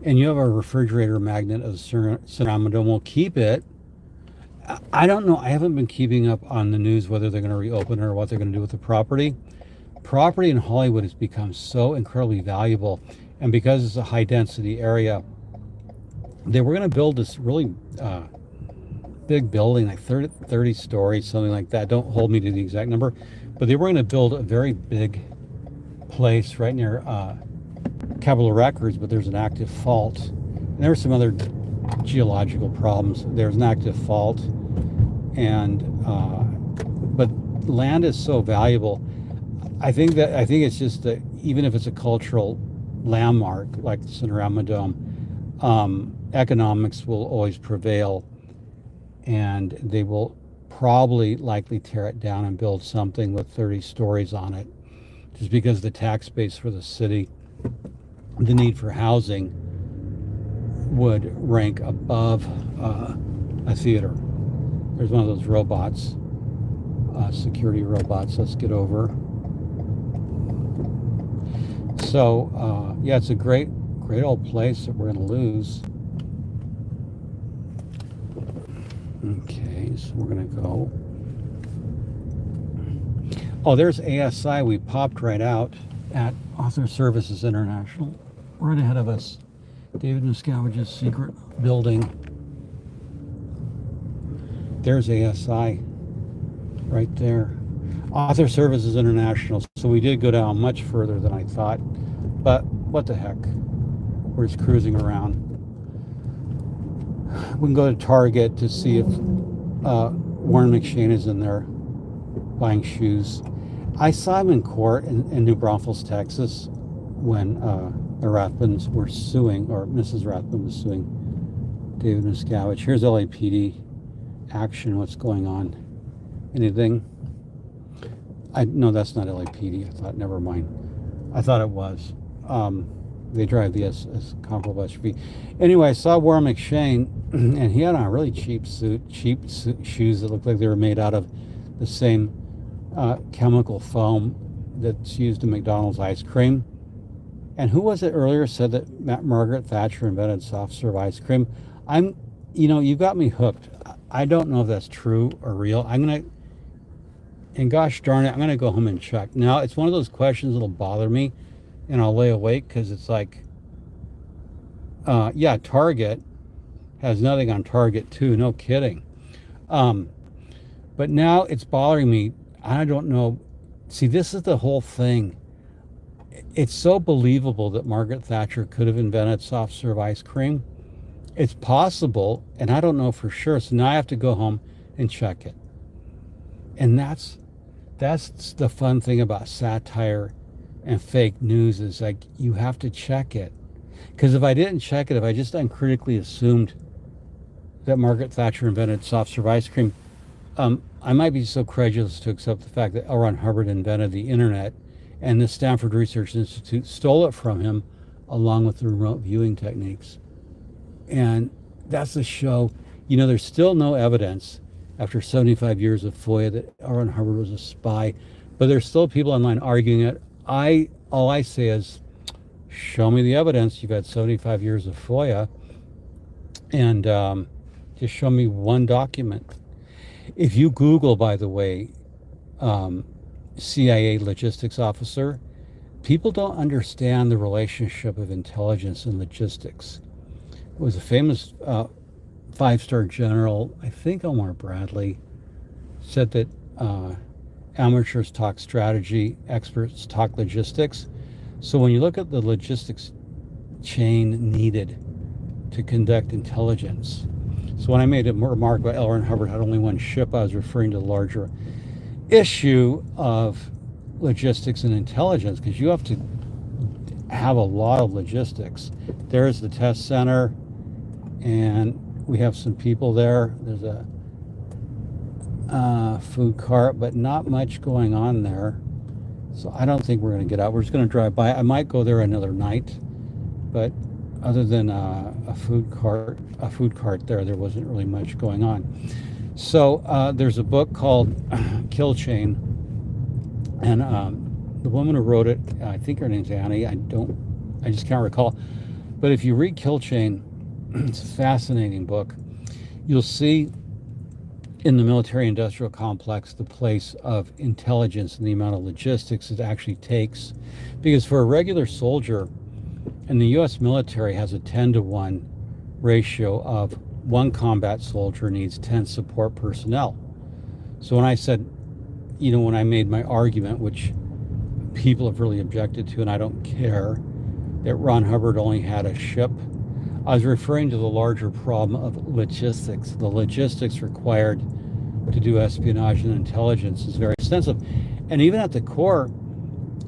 And you have a refrigerator magnet of the Cineramadome. We'll keep it. I don't know. I haven't been keeping up on the news whether they're going to reopen or what they're going to do with the property. Property in Hollywood has become so incredibly valuable. And because it's a high density area, they were going to build this really big building, like 30 stories, something like that. Don't hold me to the exact number. But they were going to build a very big place right near Capitol Records, but there's an active fault. And there were some other geological problems. There's an active fault, and but land is so valuable. I think it's just that even if it's a cultural landmark like the Cineramadome, economics will always prevail, and they will likely tear it down and build something with 30 stories on it, just because the tax base for the city, the need for housing, would rank above a theater. There's one of those robots, security robots. Let's get over. So yeah, it's a great old place that we're going to lose. Okay, so we're going to go. Oh, there's ASI. We popped right out at Author Services International, right ahead of us. David Miscavige's secret building. There's ASI right there. Author Services International. So we did go down much further than I thought, but what the heck? We're just cruising around. We can go to Target to see if Warren McShane is in there buying shoes. I saw him in court in New Braunfels, Texas, when the Rathbons were suing, or Mrs. Rathbun was suing David Miscavige. Here's LAPD action. What's going on? Anything? No, that's not LAPD. I thought, never mind. I thought it was. They drive the as comparable SUV. Anyway, I saw Warren McShane, and he had on a really cheap shoes that looked like they were made out of the same chemical foam that's used in McDonald's ice cream. And who was it earlier said that Margaret Thatcher invented soft serve ice cream? You got me hooked. I don't know if that's true or real. And gosh darn it, I'm going to go home and check. Now, it's one of those questions that'll bother me, and I'll lay awake, because it's like, yeah, Target has nothing on Target too, no kidding. But now it's bothering me. I don't know. See, this is the whole thing. It's so believable that Margaret Thatcher could have invented soft serve ice cream. It's possible, and I don't know for sure. So now I have to go home and check it. And that's the fun thing about satire and fake news, is like, you have to check it. Because if I didn't check it, if I just uncritically assumed that Margaret Thatcher invented soft serve ice cream, I might be so credulous to accept the fact that L. Ron Hubbard invented the internet, and the Stanford Research Institute stole it from him, along with the remote viewing techniques. And that's the show. There's still no evidence after 75 years of FOIA that L. Ron Hubbard was a spy, but there's still people online arguing it. All I say is, show me the evidence. You've had 75 years of FOIA, and just show me one document. If you Google, by the way, CIA logistics officer, people don't understand the relationship of intelligence and logistics. was a famous five-star general, I think Omar Bradley, said that amateurs talk strategy, experts talk logistics. So when you look at the logistics chain needed to conduct intelligence, so when I made a remark about L. Ron Hubbard had only one ship, I was referring to the larger issue of logistics and intelligence, because you have to have a lot of logistics. There's the test center, and we have some people there. There's a food cart, but not much going on there. So I don't think we're going to get out. We're just going to drive by. I might go there another night, but other than a food cart there wasn't really much going on. So there's a book called Kill Chain, and the woman who wrote it, I think her name's Annie. I just can't recall. But if you read Kill Chain, it's a fascinating book. You'll see in the military-industrial complex the place of intelligence and the amount of logistics it actually takes. Because for a regular soldier, and the U.S. military has a 10-to-1 ratio of one combat soldier needs 10 support personnel. So when I said, when I made my argument, which people have really objected to, and I don't care, that Ron Hubbard only had a ship, I was referring to the larger problem of logistics. The logistics required to do espionage and intelligence is very extensive. And even at the core,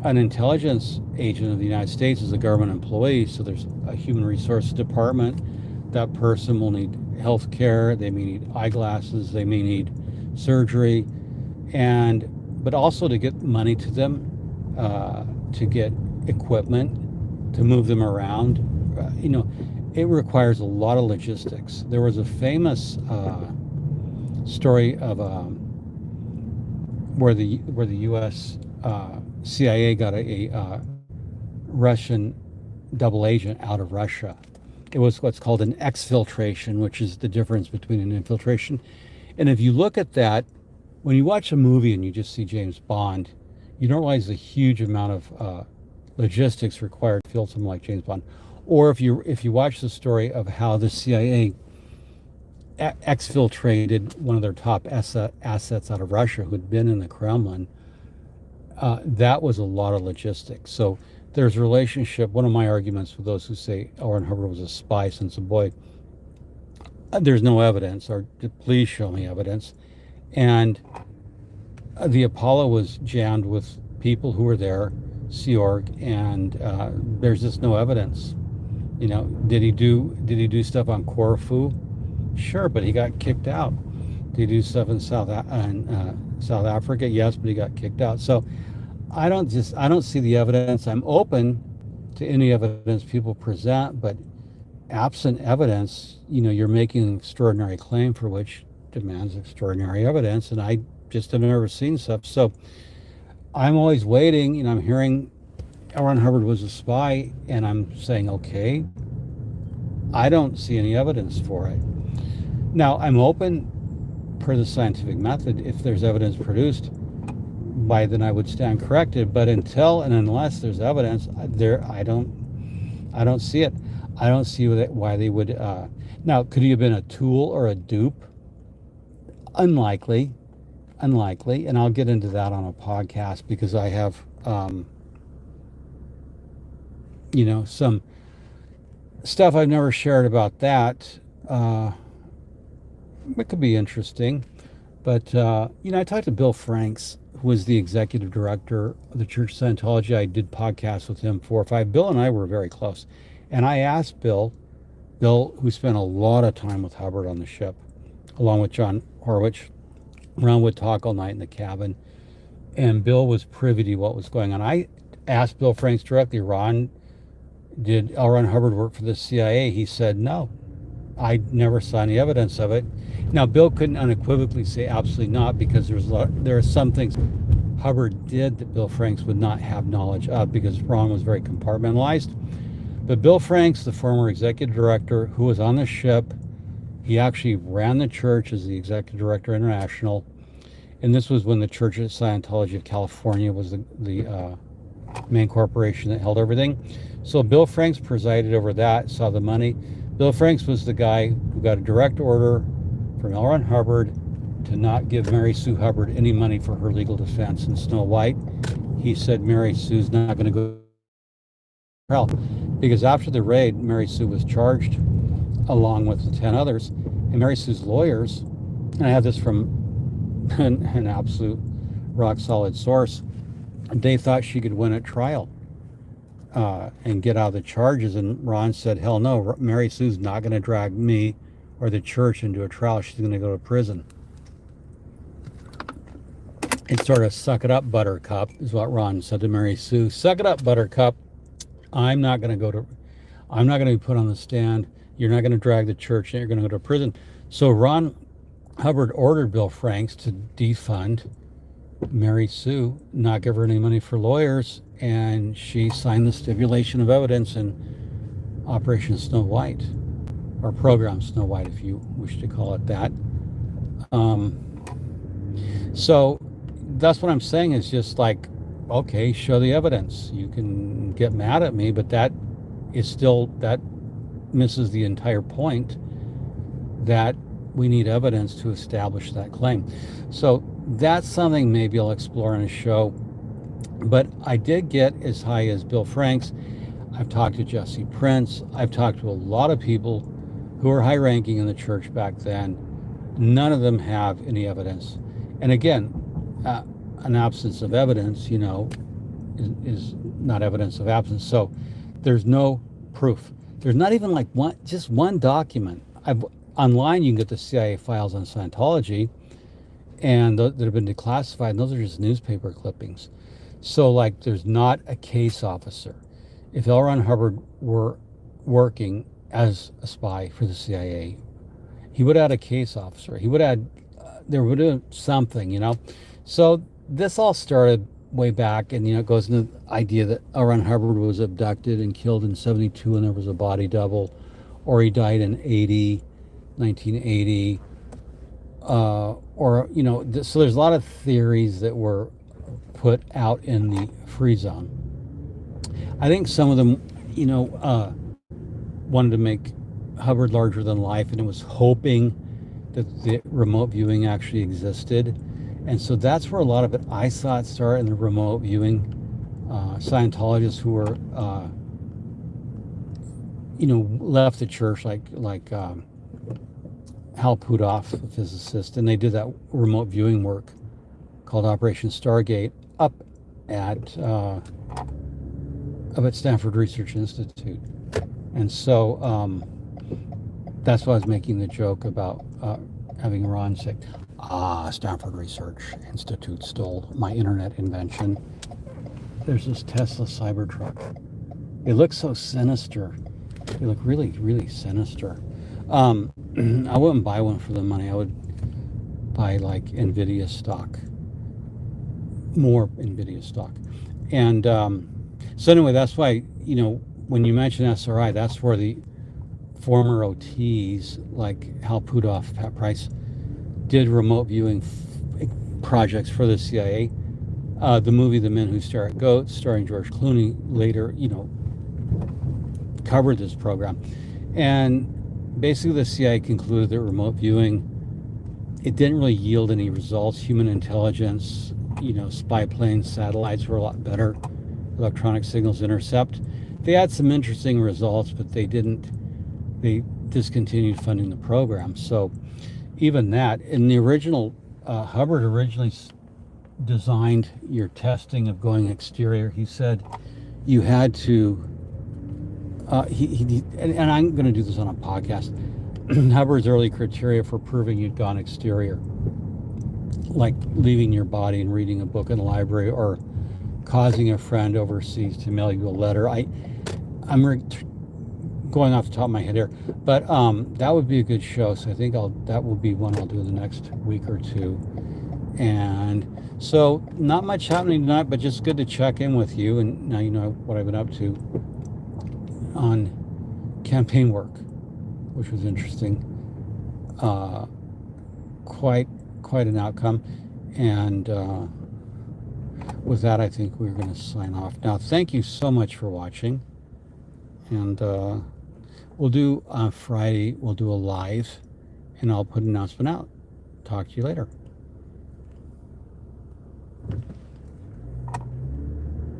an intelligence agent of the United States is a government employee, so there's a human resources department. That person will need health care, they may need eyeglasses, they may need surgery, but also to get money to them, to get equipment, to move them around. It requires a lot of logistics. There was a famous story of where the U.S. CIA got a Russian double agent out of Russia. It was what's called an exfiltration, which is the difference between an infiltration. And if you look at that, when you watch a movie and you just see James Bond, you don't realize the huge amount of logistics required to fill someone like James Bond. Or if you watch the story of how the CIA exfiltrated one of their top assets out of Russia who had been in the Kremlin, that was a lot of logistics. So there's a relationship. One of my arguments with those who say L. Ron Hubbard was a spy since a boy, there's no evidence, or please show me evidence. And the Apollo was jammed with people who were there, Sea Org, and there's just no evidence. Did he do stuff on Corfu? Sure, but he got kicked out. Did he do stuff in South Africa? Yes, but he got kicked out. So I don't see the evidence. I'm open to any evidence people present, but absent evidence, you're making an extraordinary claim for which demands extraordinary evidence, and I just have never seen stuff. So I'm always waiting. I'm hearing L. Ron Hubbard was a spy, and I'm saying, okay, I don't see any evidence for it. Now, I'm open per the scientific method. If there's evidence produced, then I would stand corrected. But until and unless there's evidence, I don't see it. I don't see why they would. Now, could he have been a tool or a dupe? Unlikely, and I'll get into that on a podcast, because I have, some stuff I've never shared about that. It could be interesting, but I talked to Bill Franks, who was the executive director of the Church of Scientology. I did podcasts with him 4 or 5. Bill and I were very close, and I asked Bill, who spent a lot of time with Hubbard on the ship, along with John Horwich. Ron would talk all night in the cabin, and Bill was privy to what was going on. I asked Bill Franks directly, Ron, did L. Ron Hubbard work for the CIA? He said, no, I never saw any evidence of it. Now, Bill couldn't unequivocally say absolutely not, because there are some things Hubbard did that Bill Franks would not have knowledge of, because Ron was very compartmentalized. But Bill Franks, the former executive director who was on the ship, he actually ran the church as the executive director international. And this was when the Church of Scientology of California was the main corporation that held everything. So Bill Franks presided over that, saw the money. Bill Franks was the guy who got a direct order from L. Ron Hubbard to not give Mary Sue Hubbard any money for her legal defense in Snow White. He said Mary Sue's not going to go to trial because after the raid, Mary Sue was charged along with the 10 others. And Mary Sue's lawyers, and I have this from an absolute rock solid source, they thought she could win at trial and get out of the charges. And Ron said, hell no, Mary Sue's not going to drag me or the church into a trial. She's going to go to prison. It's sort of suck it up, Buttercup, is what Ron said to Mary Sue. Suck it up, Buttercup. I'm not going to be put on the stand. You're not going to drag the church, and you're going to go to prison. So Ron Hubbard ordered Bill Franks to defund Mary Sue, not give her any money for lawyers, and she signed the stipulation of evidence in Operation Snow White, or Program Snow White, if you wish to call it that. So that's what I'm saying is just like, okay, show the evidence. You can get mad at me, but that misses the entire point that we need evidence to establish that claim. So that's something maybe I'll explore in a show. But I did get as high as Bill Franks. I've talked to Jesse Prince. I've talked to a lot of people who were high ranking in the church back then. None of them have any evidence. And again, an absence of evidence, is not evidence of absence. So there's no proof. There's not even like just one document. Online, you can get the CIA files on Scientology, and that have been declassified, and those are just newspaper clippings. So like, there's not a case officer. If L. Ron Hubbard were working as a spy for the CIA, he would add a case officer. He would add, there would have something, So this all started way back, and it goes into the idea that L. Ron Hubbard was abducted and killed in 1972, and there was a body double, or he died in 1980, so there's a lot of theories that were put out in the free zone. I think some of them, wanted to make Hubbard larger than life, and it was hoping that the remote viewing actually existed. And so that's where a lot of it, I saw it start in the remote viewing. Scientologists who were, left the church, like Hal Puthoff, a physicist, and they did that remote viewing work called Operation Stargate up at Stanford Research Institute. And so that's why I was making the joke about having Ron say, Stanford Research Institute stole my internet invention. There's this Tesla Cybertruck. It looks so sinister. They look really, really sinister. I wouldn't buy one for the money. I would buy like NVIDIA stock. More NVIDIA stock. And so anyway, that's why, when you mention SRI, that's where the former OTs like Hal Puthoff, Pat Price, did remote viewing projects for the CIA. The movie The Men Who Stare at Goats, starring George Clooney, later, covered this program. And basically the CIA concluded that remote viewing, it didn't really yield any results. Human intelligence, spy planes, satellites were a lot better. Electronic signals intercept. They had some interesting results, but they discontinued funding the program. So even that, in the original, Hubbard originally designed your testing of going exterior. He said you had to, and I'm going to do this on a podcast, Hubbard's early criteria for proving you'd gone exterior, like leaving your body and reading a book in a library, or causing a friend overseas to mail you a letter. I'm going off the top of my head here, but that would be a good show. So I think that will be one I'll do in the next week or two. And so not much happening tonight, but just good to check in with you. And now you know what I've been up to on campaign work, which was interesting. Quite an outcome. And with that, I think we're going to sign off. Now, thank you so much for watching. And We'll do on Friday, we'll do a live, and I'll put an announcement out. Talk to you later.